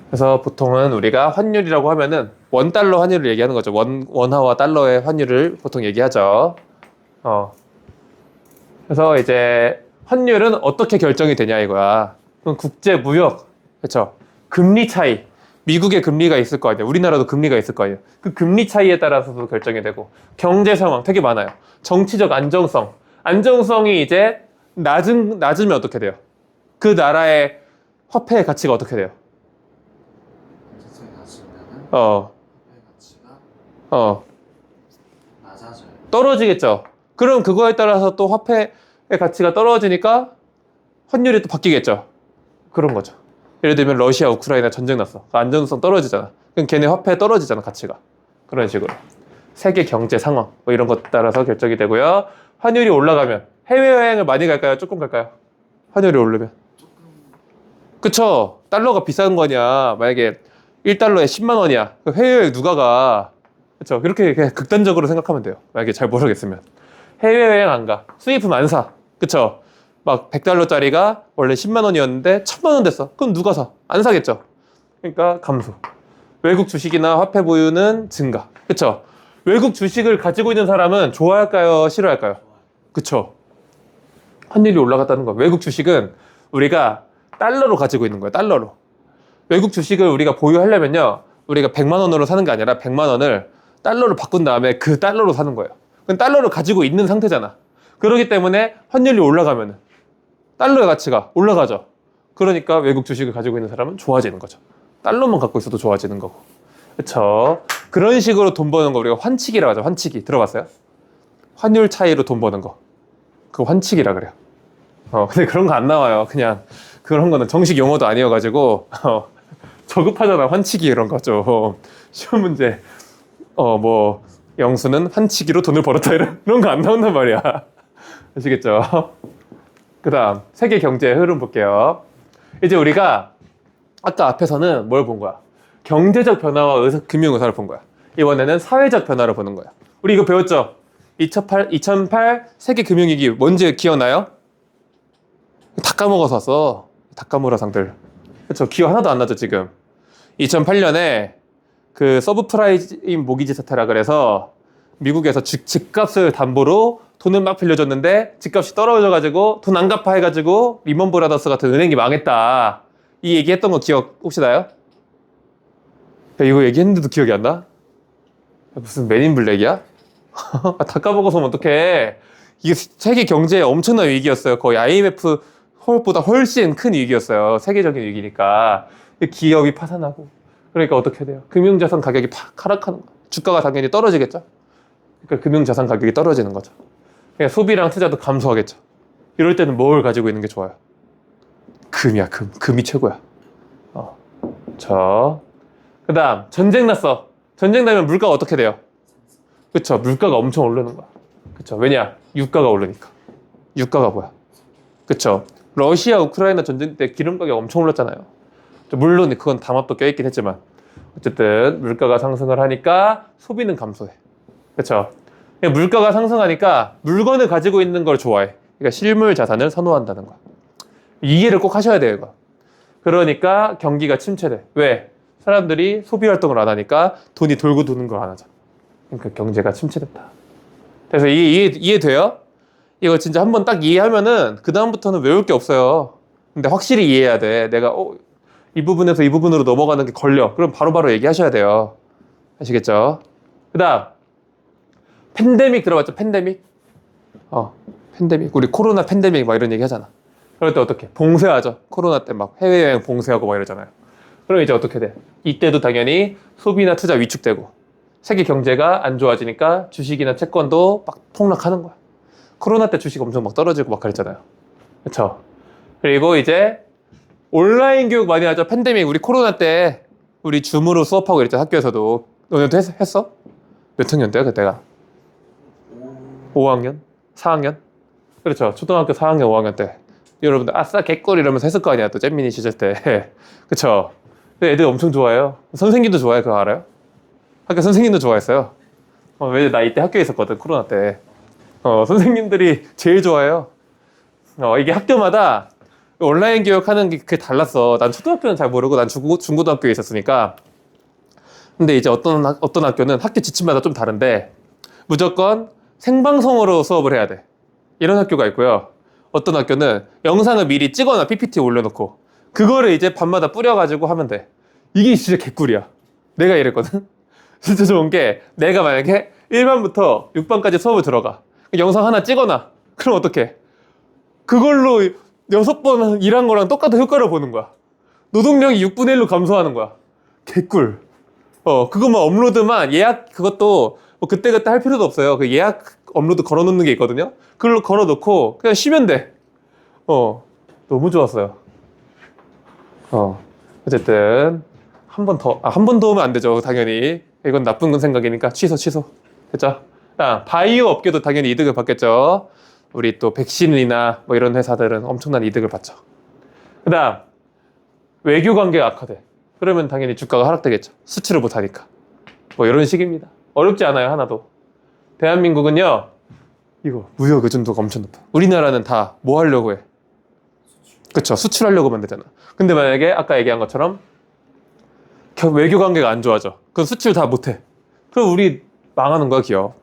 그래서 보통은 우리가 환율이라고 하면은 원달러 환율을 얘기하는 거죠. 원화와 달러의 환율을 보통 얘기하죠. 그래서 이제 환율은 어떻게 결정이 되냐 이거야. 그럼 국제 무역, 그렇죠? 금리 차이. 미국의 금리가 있을 거 아니에요. 우리나라도 금리가 있을 거 아니에요. 그 금리 차이에 따라서도 결정이 되고 경제 상황 되게 많아요. 정치적 안정성. 안정성이 이제 낮으면 어떻게 돼요? 그 나라의 화폐의 가치가 어떻게 돼요? 안정성이 낮으면은 어, 화폐 가치가 낮아져요. 떨어지겠죠. 그럼 그거에 따라서 또 화폐의 가치가 떨어지니까 환율이 또 바뀌겠죠. 그런 거죠. 예를 들면 러시아, 우크라이나 전쟁 났어. 안정성 떨어지잖아. 그럼 걔네 화폐 떨어지잖아, 가치가. 그런 식으로. 세계 경제 상황 뭐 이런 것 따라서 결정이 되고요. 환율이 올라가면 해외여행을 많이 갈까요? 조금 갈까요? 환율이 오르면. 그쵸? 달러가 비싼 거냐. 만약에 1달러에 10만 원이야. 해외여행 누가 가? 그쵸? 그렇게 그냥 극단적으로 생각하면 돼요. 만약에 잘 모르겠으면. 해외여행 안 가. 수입품 안 사. 그쵸? 막 100달러짜리가 원래 10만 원이었는데 1000만 원 됐어. 그럼 누가 사? 안 사겠죠? 그러니까 감소. 외국 주식이나 화폐 보유는 증가. 그쵸? 외국 주식을 가지고 있는 사람은 좋아할까요? 싫어할까요? 그쵸? 환율이 올라갔다는 거. 외국 주식은 우리가 달러로 가지고 있는 거예요. 달러로. 외국 주식을 우리가 보유하려면요. 우리가 100만 원으로 사는 게 아니라 100만 원을 달러를 바꾼 다음에 그 달러로 사는 거예요. 그럼 달러를 가지고 있는 상태잖아. 그렇기 때문에 환율이 올라가면 달러의 가치가 올라가죠. 그러니까 외국 주식을 가지고 있는 사람은 좋아지는 거죠. 달러만 갖고 있어도 좋아지는 거고. 그렇죠. 그런 식으로 돈 버는 거 우리가 환치기라고 하죠. 환치기. 들어봤어요? 환율 차이로 돈 버는 거. 그거 환치기라 그래요. 근데 그런 거 안 나와요. 그냥 그런 거는 정식 용어도 아니어가지고 저급하잖아. 환치기 이런 거 좀. 시험 문제. 뭐 영수는 환치기로 돈을 벌었다 이런 거 안 나온단 말이야. 아시겠죠? 그 다음 세계 경제의 흐름 볼게요. 이제 우리가 아까 앞에서는 뭘 본 거야? 경제적 변화와 금융 의사를 본 거야. 이번에는 사회적 변화를 보는 거야. 우리 이거 배웠죠? 2008 세계 금융위기 뭔지 기억나요? 다 까먹어서 왔어. 다 까먹어상들. 그렇죠? 기억 하나도 안 나죠 지금. 2008년에 그 서브프라임 모기지 사태라 그래서 미국에서 집값을 담보로 돈을 막 빌려줬는데 집값이 떨어져가지고 돈 안 갚아 해가지고 리먼 브라더스 같은 은행이 망했다. 이 얘기했던 거 기억 혹시 나요? 야, 이거 얘기했는데도 기억이 안 나? 야, 무슨 맨인 블랙이야? 다 까먹어서 어떡해. 이게 세계 경제에 엄청난 위기였어요. 거의 IMF 보다 훨씬 큰 위기였어요. 세계적인 위기니까. 기업이 파산하고. 그러니까 어떻게 돼요? 금융자산 가격이 팍 하락하는 거야. 주가가 당연히 떨어지겠죠? 그러니까 금융자산 가격이 떨어지는 거죠. 그러니까 소비랑 투자도 감소하겠죠. 이럴 때는 뭘 가지고 있는 게 좋아요? 금이야, 금. 금이 최고야. 그 다음, 전쟁 났어. 전쟁 나면 물가가 어떻게 돼요? 그쵸. 물가가 엄청 오르는 거야. 그쵸. 왜냐? 유가가 오르니까. 유가가 뭐야? 그쵸. 러시아, 우크라이나 전쟁 때 기름 가격 엄청 올랐잖아요. 물론 그건 담합도 껴있긴 했지만. 어쨌든, 물가가 상승을 하니까 소비는 감소해. 그쵸. 물가가 상승하니까 물건을 가지고 있는 걸 좋아해. 그러니까 실물 자산을 선호한다는 거야. 이해를 꼭 하셔야 돼요, 이거. 그러니까 경기가 침체돼. 왜? 사람들이 소비 활동을 안 하니까 돈이 돌고 도는 걸 안 하죠. 그러니까 경제가 침체됐다. 그래서 이해돼요? 이거 진짜 한번 딱 이해하면은 그다음부터는 외울 게 없어요. 근데 확실히 이해해야 돼. 내가 이 부분에서 이 부분으로 넘어가는 게 걸려. 그럼 바로바로 얘기하셔야 돼요. 아시겠죠? 그 다음 팬데믹 들어봤죠? 팬데믹? 팬데믹. 우리 코로나 팬데믹 막 이런 얘기 하잖아. 그럴 때 어떻게? 봉쇄하죠. 코로나 때 막 해외여행 봉쇄하고 막 이러잖아요. 그럼 이제 어떻게 돼? 이때도 당연히 소비나 투자 위축되고 세계 경제가 안 좋아지니까 주식이나 채권도 막 폭락하는 거야. 코로나 때 주식 엄청 막 떨어지고 막 그랬잖아요. 그렇죠? 그리고 이제 온라인 교육 많이 하죠. 팬데믹. 우리 코로나 때 우리 줌으로 수업하고 이랬죠. 학교에서도. 너네도 했어? 몇 학년 때야 그때가? 5학년? 4학년? 그렇죠. 초등학교 4학년, 5학년 때. 여러분들 아싸 개꿀 이러면서 했을 거 아니야. 또 잼민이 시절 때. 그쵸? 애들 엄청 좋아해요. 선생님도 좋아해. 그거 알아요? 학교 선생님도 좋아했어요. 왜 나 이때 학교에 있었거든. 코로나 때. 선생님들이 제일 좋아해요. 이게 학교마다 온라인 교육하는 게 그게 달랐어. 난 초등학교는 잘 모르고 난 중고등학교에 있었으니까. 근데 이제 어떤 학교는 학교 지침마다 좀 다른데 무조건 생방송으로 수업을 해야 돼. 이런 학교가 있고요. 어떤 학교는 영상을 미리 찍어놔. PPT 올려놓고 그거를 이제 밤마다 뿌려가지고 하면 돼. 이게 진짜 개꿀이야. 내가 이랬거든. 진짜 좋은 게 내가 만약에 1반부터 6반까지 수업을 들어가. 영상 하나 찍어놔. 그럼 어떡해? 그걸로 6번 일한 거랑 똑같은 효과를 보는 거야. 노동력이 6분의 1로 감소하는 거야. 개꿀. 그것만 업로드만 예약 그것도 뭐 그때그때 할 필요도 없어요. 그 예약 업로드 걸어놓는 게 있거든요. 그걸로 걸어놓고 그냥 쉬면 돼. 너무 좋았어요. 어쨌든 한 번 더 오면 안 되죠. 당연히 이건 나쁜 생각이니까 취소. 됐죠? 바이오 업계도 당연히 이득을 받겠죠. 우리 또 백신이나 뭐 이런 회사들은 엄청난 이득을 받죠. 그 다음 외교 관계가 악화돼. 그러면 당연히 주가가 하락되겠죠. 수출을 못하니까. 뭐 이런 식입니다. 어렵지 않아요. 하나도. 대한민국은요. 이거 무역 의존도가 엄청 높아. 우리나라는 다 뭐 하려고 해? 그쵸. 수출하려고만 되잖아. 근데 만약에 아까 얘기한 것처럼 외교 관계가 안 좋아져. 그럼 수출 다 못해. 그럼 우리 망하는 거야, 기업.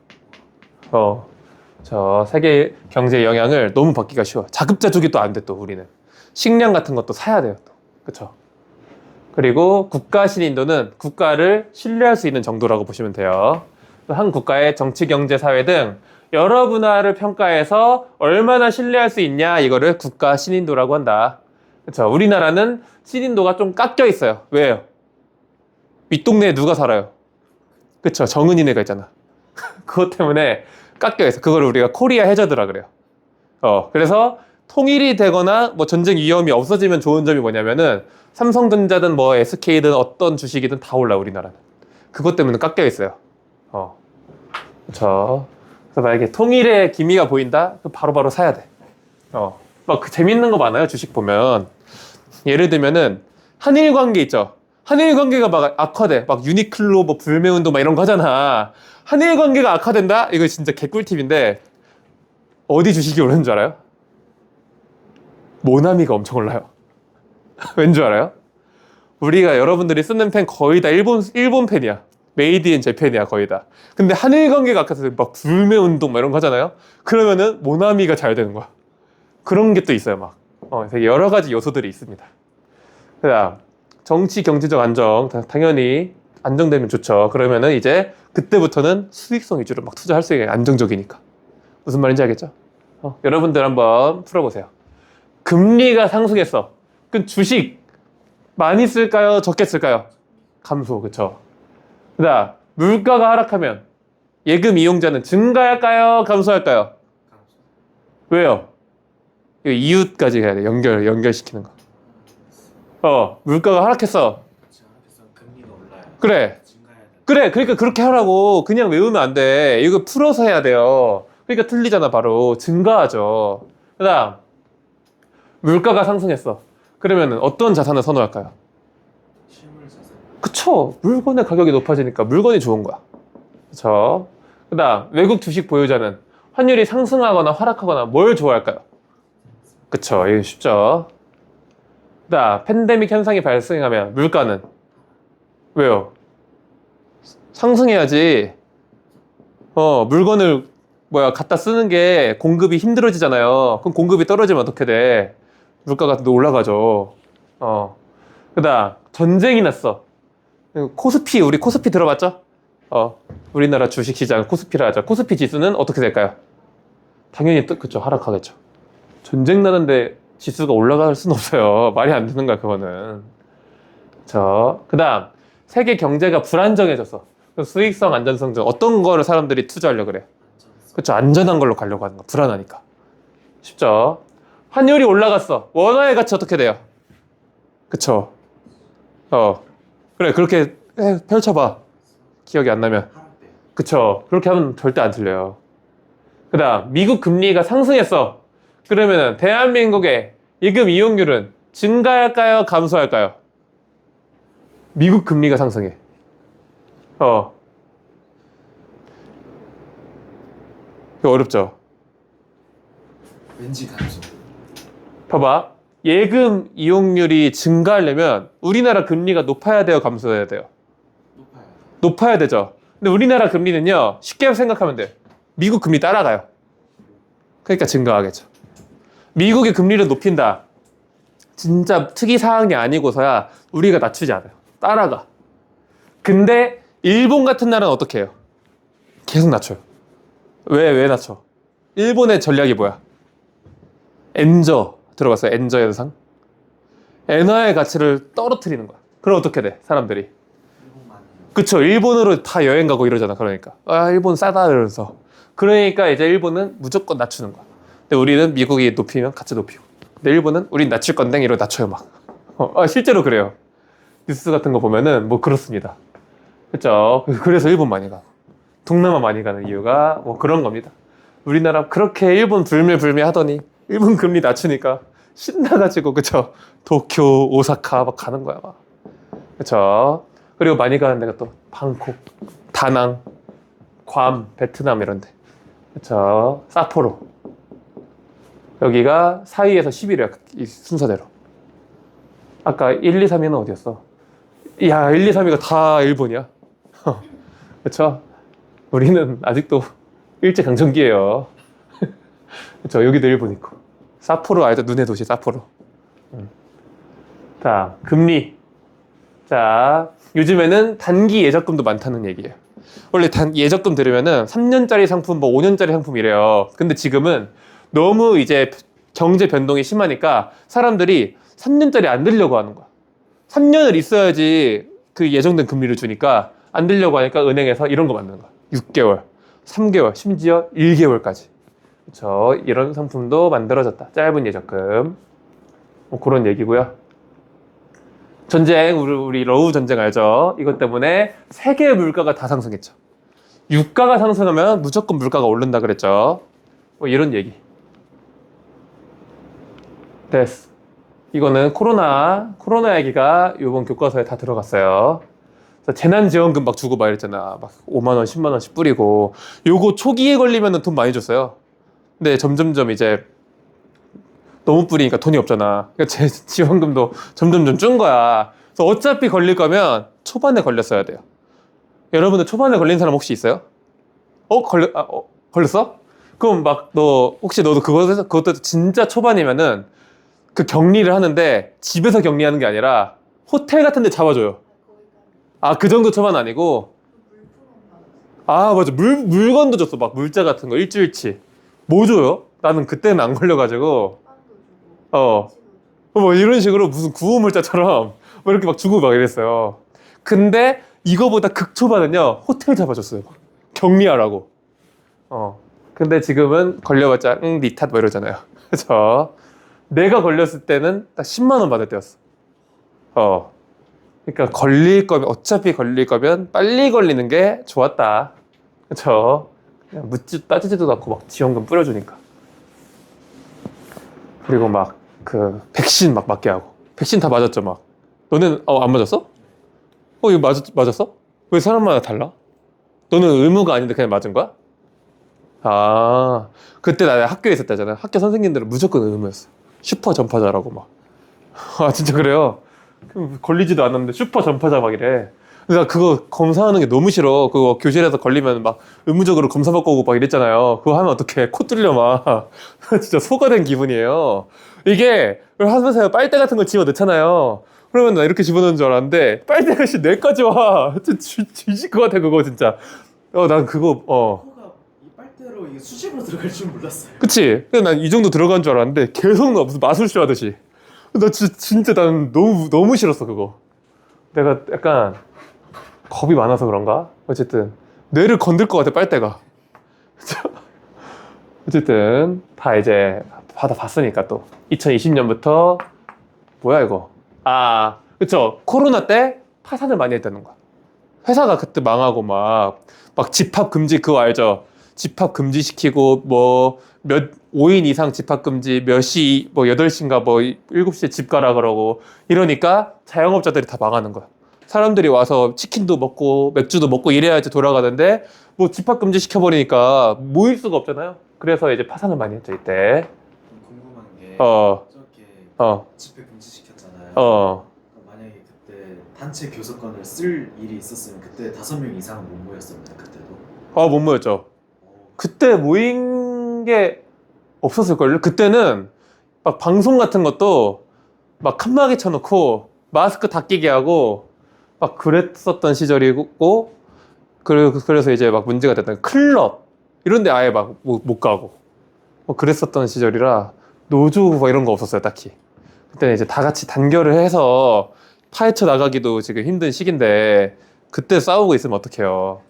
저 세계 경제의 영향을 너무 받기가 쉬워. 자급자족이 또 안 돼, 또 우리는. 식량 같은 것도 사야 돼요, 또. 그쵸. 그리고 국가 신인도는 국가를 신뢰할 수 있는 정도라고 보시면 돼요. 한 국가의 정치, 경제, 사회 등 여러 분야를 평가해서 얼마나 신뢰할 수 있냐 이거를 국가 신인도라고 한다. 그렇죠. 우리나라는 신인도가 좀 깎여 있어요. 왜요? 윗동네에 누가 살아요? 그쵸. 정은이네가 있잖아. 그것 때문에 깎여 있어. 그걸 우리가 코리아 해저드라 그래요. 그래서 통일이 되거나 뭐 전쟁 위험이 없어지면 좋은 점이 뭐냐면은 삼성전자든 뭐 SK든 어떤 주식이든 다 올라 우리나라는. 그것 때문에 깎여 있어요. 그쵸. 그래서 만약에 통일의 기미가 보인다? 그럼 바로바로 사야 돼. 막 그 재밌는 거 많아요. 주식 보면. 예를 들면은 한일 관계 있죠. 한일 관계가 막 악화돼. 막 유니클로 뭐 불매운동 막 이런 거 하잖아. 한일 관계가 악화된다? 이거 진짜 개꿀팁인데 어디 주식이 오르는 줄 알아요? 모나미가 엄청 올라요. 왠 줄 알아요? 우리가 여러분들이 쓰는 펜 거의 다 일본 펜이야. 메이드 인 재팬이야 거의 다. 근데 한일 관계가 악화돼서 막 불매운동 막 이런 거 하잖아요. 그러면은 모나미가 잘 되는 거야. 그런 게 또 있어요 막. 되게 여러 가지 요소들이 있습니다. 그다음 정치 경제적 안정 당연히 안정되면 좋죠. 그러면은 이제 그때부터는 수익성 위주로 막 투자할 수 있게 안정적이니까. 무슨 말인지 알겠죠? 여러분들 한번 풀어보세요. 금리가 상승했어. 그럼 주식 많이 쓸까요? 적게 쓸까요? 감소, 그쵸? 그다음 물가가 하락하면 예금 이용자는 증가할까요? 감소할까요? 왜요? 이거 이웃까지 해야 돼. 연결시키는 거. 물가가 하락했어. 그래서 금리가 올라요. 그래. 증가해야 돼. 그래. 그러니까 그렇게 하라고. 그냥 외우면 안 돼. 이거 풀어서 해야 돼요. 그러니까 틀리잖아, 바로. 증가하죠. 그 다음. 물가가 상승했어. 그러면은 어떤 자산을 선호할까요? 실물 자산. 그쵸. 물건의 가격이 높아지니까 물건이 좋은 거야. 그쵸. 그 다음. 외국 주식 보유자는 환율이 상승하거나 하락하거나 뭘 좋아할까요? 그쵸. 이거 쉽죠. 그 다음. 팬데믹 현상이 발생하면 물가는 왜요? 상승해야지. 물건을 갖다 쓰는 게 공급이 힘들어지잖아요. 그럼 공급이 떨어지면 어떻게 돼? 물가가 또 올라가죠. 그 다음 전쟁이 났어. 우리 코스피 들어봤죠? 우리나라 주식시장 코스피라 하죠. 코스피 지수는 어떻게 될까요? 당연히 그쵸, 하락하겠죠. 전쟁 나는데 지수가 올라갈 수는 없어요. 말이 안 되는 거야 그거는. 그 다음 세계 경제가 불안정해졌어. 수익성, 안전성 중 어떤 거를 사람들이 투자하려고 그래? 그쵸, 안전한 걸로 가려고 하는 거. 불안하니까. 쉽죠? 환율이 올라갔어. 원화의 가치 어떻게 돼요? 그쵸? 그래, 그렇게 펼쳐봐. 기억이 안 나면. 하락돼요. 그쵸? 그렇게 하면 절대 안 틀려요. 그 다음 미국 금리가 상승했어. 그러면은 대한민국의 예금 이용률은 증가할까요? 감소할까요? 미국 금리가 상승해. 이거 어렵죠? 왠지 감소. 봐봐. 예금 이용률이 증가하려면 우리나라 금리가 높아야 돼요? 감소해야 돼요? 높아요. 높아야 되죠. 근데 우리나라 금리는요, 쉽게 생각하면 돼요. 미국 금리 따라가요. 그러니까 증가하겠죠. 미국의 금리를 높인다. 진짜 특이 사항이 아니고서야 우리가 낮추지 않아요. 따라가. 근데 일본 같은 나라는 어떻게 해요? 계속 낮춰요. 왜 낮춰? 일본의 전략이 뭐야? 엔저 들어봤어요? 엔저 현상? 엔화의 가치를 떨어뜨리는 거야. 그럼 어떻게 돼? 사람들이. 일본만이요. 그쵸. 일본으로 다 여행 가고 이러잖아. 그러니까. 일본 싸다 이러면서. 그러니까 이제 일본은 무조건 낮추는 거야. 근데 우리는 미국이 높이면 같이 높이고. 근데 일본은 우린 낮출 건데 이러고 낮춰요 막. 실제로 그래요. 뉴스 같은 거 보면은 뭐 그렇습니다. 그쵸. 그래서 일본 많이 가. 동남아 많이 가는 이유가 뭐 그런 겁니다. 우리나라 그렇게 일본 불매 하더니 일본 금리 낮추니까 신나가지고 그쵸. 도쿄, 오사카 막 가는 거야 막. 그쵸. 그리고 많이 가는 데가 또 방콕, 다낭, 괌, 베트남 이런 데. 그쵸. 사포로. 여기가 4위에서 10위래요. 이 순서대로. 아까 1, 2, 3위는 어디였어? 야, 1, 2, 3위가 다 일본이야. 그쵸? 우리는 아직도 일제강점기예요. 그쵸? 여기도 일본 있고. 사포로 알죠? 눈의 도시 사포로. 자, 금리. 자, 요즘에는 단기 예적금도 많다는 얘기예요. 원래 예적금 들으면은 3년짜리 상품, 뭐 5년짜리 상품 이래요. 근데 지금은 너무 이제 경제 변동이 심하니까 사람들이 3년짜리 안 들려고 하는 거야. 3년을 있어야지 그 예정된 금리를 주니까 안 들려고 하니까 은행에서 이런 거 만드는 거야. 6개월, 3개월, 심지어 1개월까지. 그렇죠. 이런 상품도 만들어졌다. 짧은 예적금. 뭐 그런 얘기고요. 전쟁, 우리 러우 전쟁 알죠? 이것 때문에 세계 물가가 다 상승했죠. 유가가 상승하면 무조건 물가가 오른다 그랬죠. 뭐 이런 얘기. 됐어. 이거는 코로나 얘기가 이번 교과서에 다 들어갔어요. 그래서 재난지원금 막 주고 막 이랬잖아. 막 5만 원, 10만 원씩 뿌리고. 요거 초기에 걸리면 돈 많이 줬어요. 근데 점점점 이제 너무 뿌리니까 돈이 없잖아. 그러니까 지원금도 점점점 준 거야. 그래서 어차피 걸릴 거면 초반에 걸렸어야 돼요. 여러분들 초반에 걸린 사람 혹시 있어요? 걸렸어? 그럼 막 혹시 너도 그것도 진짜 초반이면은 그 격리를 하는데 집에서 격리하는 게 아니라 호텔 같은 데 잡아줘요. 아, 그 정도 초반 아니고? 아, 맞아. 물건도 줬어. 막 물자 같은 거 일주일치. 뭐 줘요? 나는 그때는 안 걸려가지고. 뭐 이런 식으로 무슨 구호물자처럼 뭐 이렇게 막 주고 막 이랬어요. 근데 이거보다 극초반은요, 호텔 잡아줬어요. 격리하라고. 근데 지금은 걸려봤자, 니 탓, 뭐 이러잖아요. 그죠? 내가 걸렸을 때는 딱 10만 원 받을 때였어. 그러니까 어차피 걸릴 거면 빨리 걸리는 게 좋았다. 그쵸? 그냥 따지지도 않고 막 지원금 뿌려주니까. 그리고 막 백신 막 맞게 하고. 백신 다 맞았죠, 막. 너는, 안 맞았어? 이거 맞았어? 왜 사람마다 달라? 너는 의무가 아닌데 그냥 맞은 거야? 아, 그때 나 학교에 있을 때잖아. 학교 선생님들은 무조건 의무였어. 슈퍼 전파자라고 막. 아, 진짜 그래요? 걸리지도 않았는데 슈퍼 전파자 막 이래. 나 그거 검사하는 게 너무 싫어. 그거 교실에서 걸리면 막 의무적으로 검사 받고 오고 막 이랬잖아요. 그거 하면 어떡해. 코 뚫려 막. 진짜 소가 된 기분이에요. 이게 하면서 빨대 같은 거 집어 넣잖아요. 그러면 나 이렇게 집어넣는 줄 알았는데 빨대가 뇌까지 와. 진짜 뒤질 것 같아 그거 진짜. 난 그거 코가 이 빨대로 이게 수직으로 들어갈 줄 몰랐어요. 그치? 난 이 정도 들어간 줄 알았는데 계속 나 무슨 마술쇼 하듯이. 나 진짜 난 너무 싫었어 그거. 내가 약간 겁이 많아서 그런가? 어쨌든 뇌를 건들 것 같아 빨대가. 어쨌든 다 이제 받아봤으니까 또 2020년부터 뭐야 이거? 아, 그쵸? 코로나 때 파산을 많이 했다는 거야. 회사가 그때 망하고 막 집합 금지 그거 알죠? 집합 금지 시키고 5인 이상 집합 금지 몇 시, 8시인가 7시에 집 가라 그러고 이러니까 자영업자들이 다 망하는 거야. 사람들이 와서 치킨도 먹고 맥주도 먹고 이래야지 돌아가는데 집합 금지 시켜버리니까 모일 수가 없잖아요. 그래서 이제 파산을 많이 했죠 이때. 궁금한 게 어. 저렇게 집회 금지 시켰잖아요. 어. 만약에 그때 단체 교섭권을 쓸 일이 있었으면 그때 5명 이상은 못 모였었나요 그때도? 못 모였죠. 그때 모인 게 없었을걸요? 그때는 막 방송 같은 것도 막 칸막이 쳐놓고 마스크 다 끼게 하고 막 그랬었던 시절이고 그래서 이제 막 문제가 됐던 클럽 이런 데 아예 막 못 가고 그랬었던 시절이라 노조 막 이런 거 없었어요 딱히. 그때는 이제 다 같이 단결을 해서 파헤쳐 나가기도 지금 힘든 시기인데 그때 싸우고 있으면 어떡해요.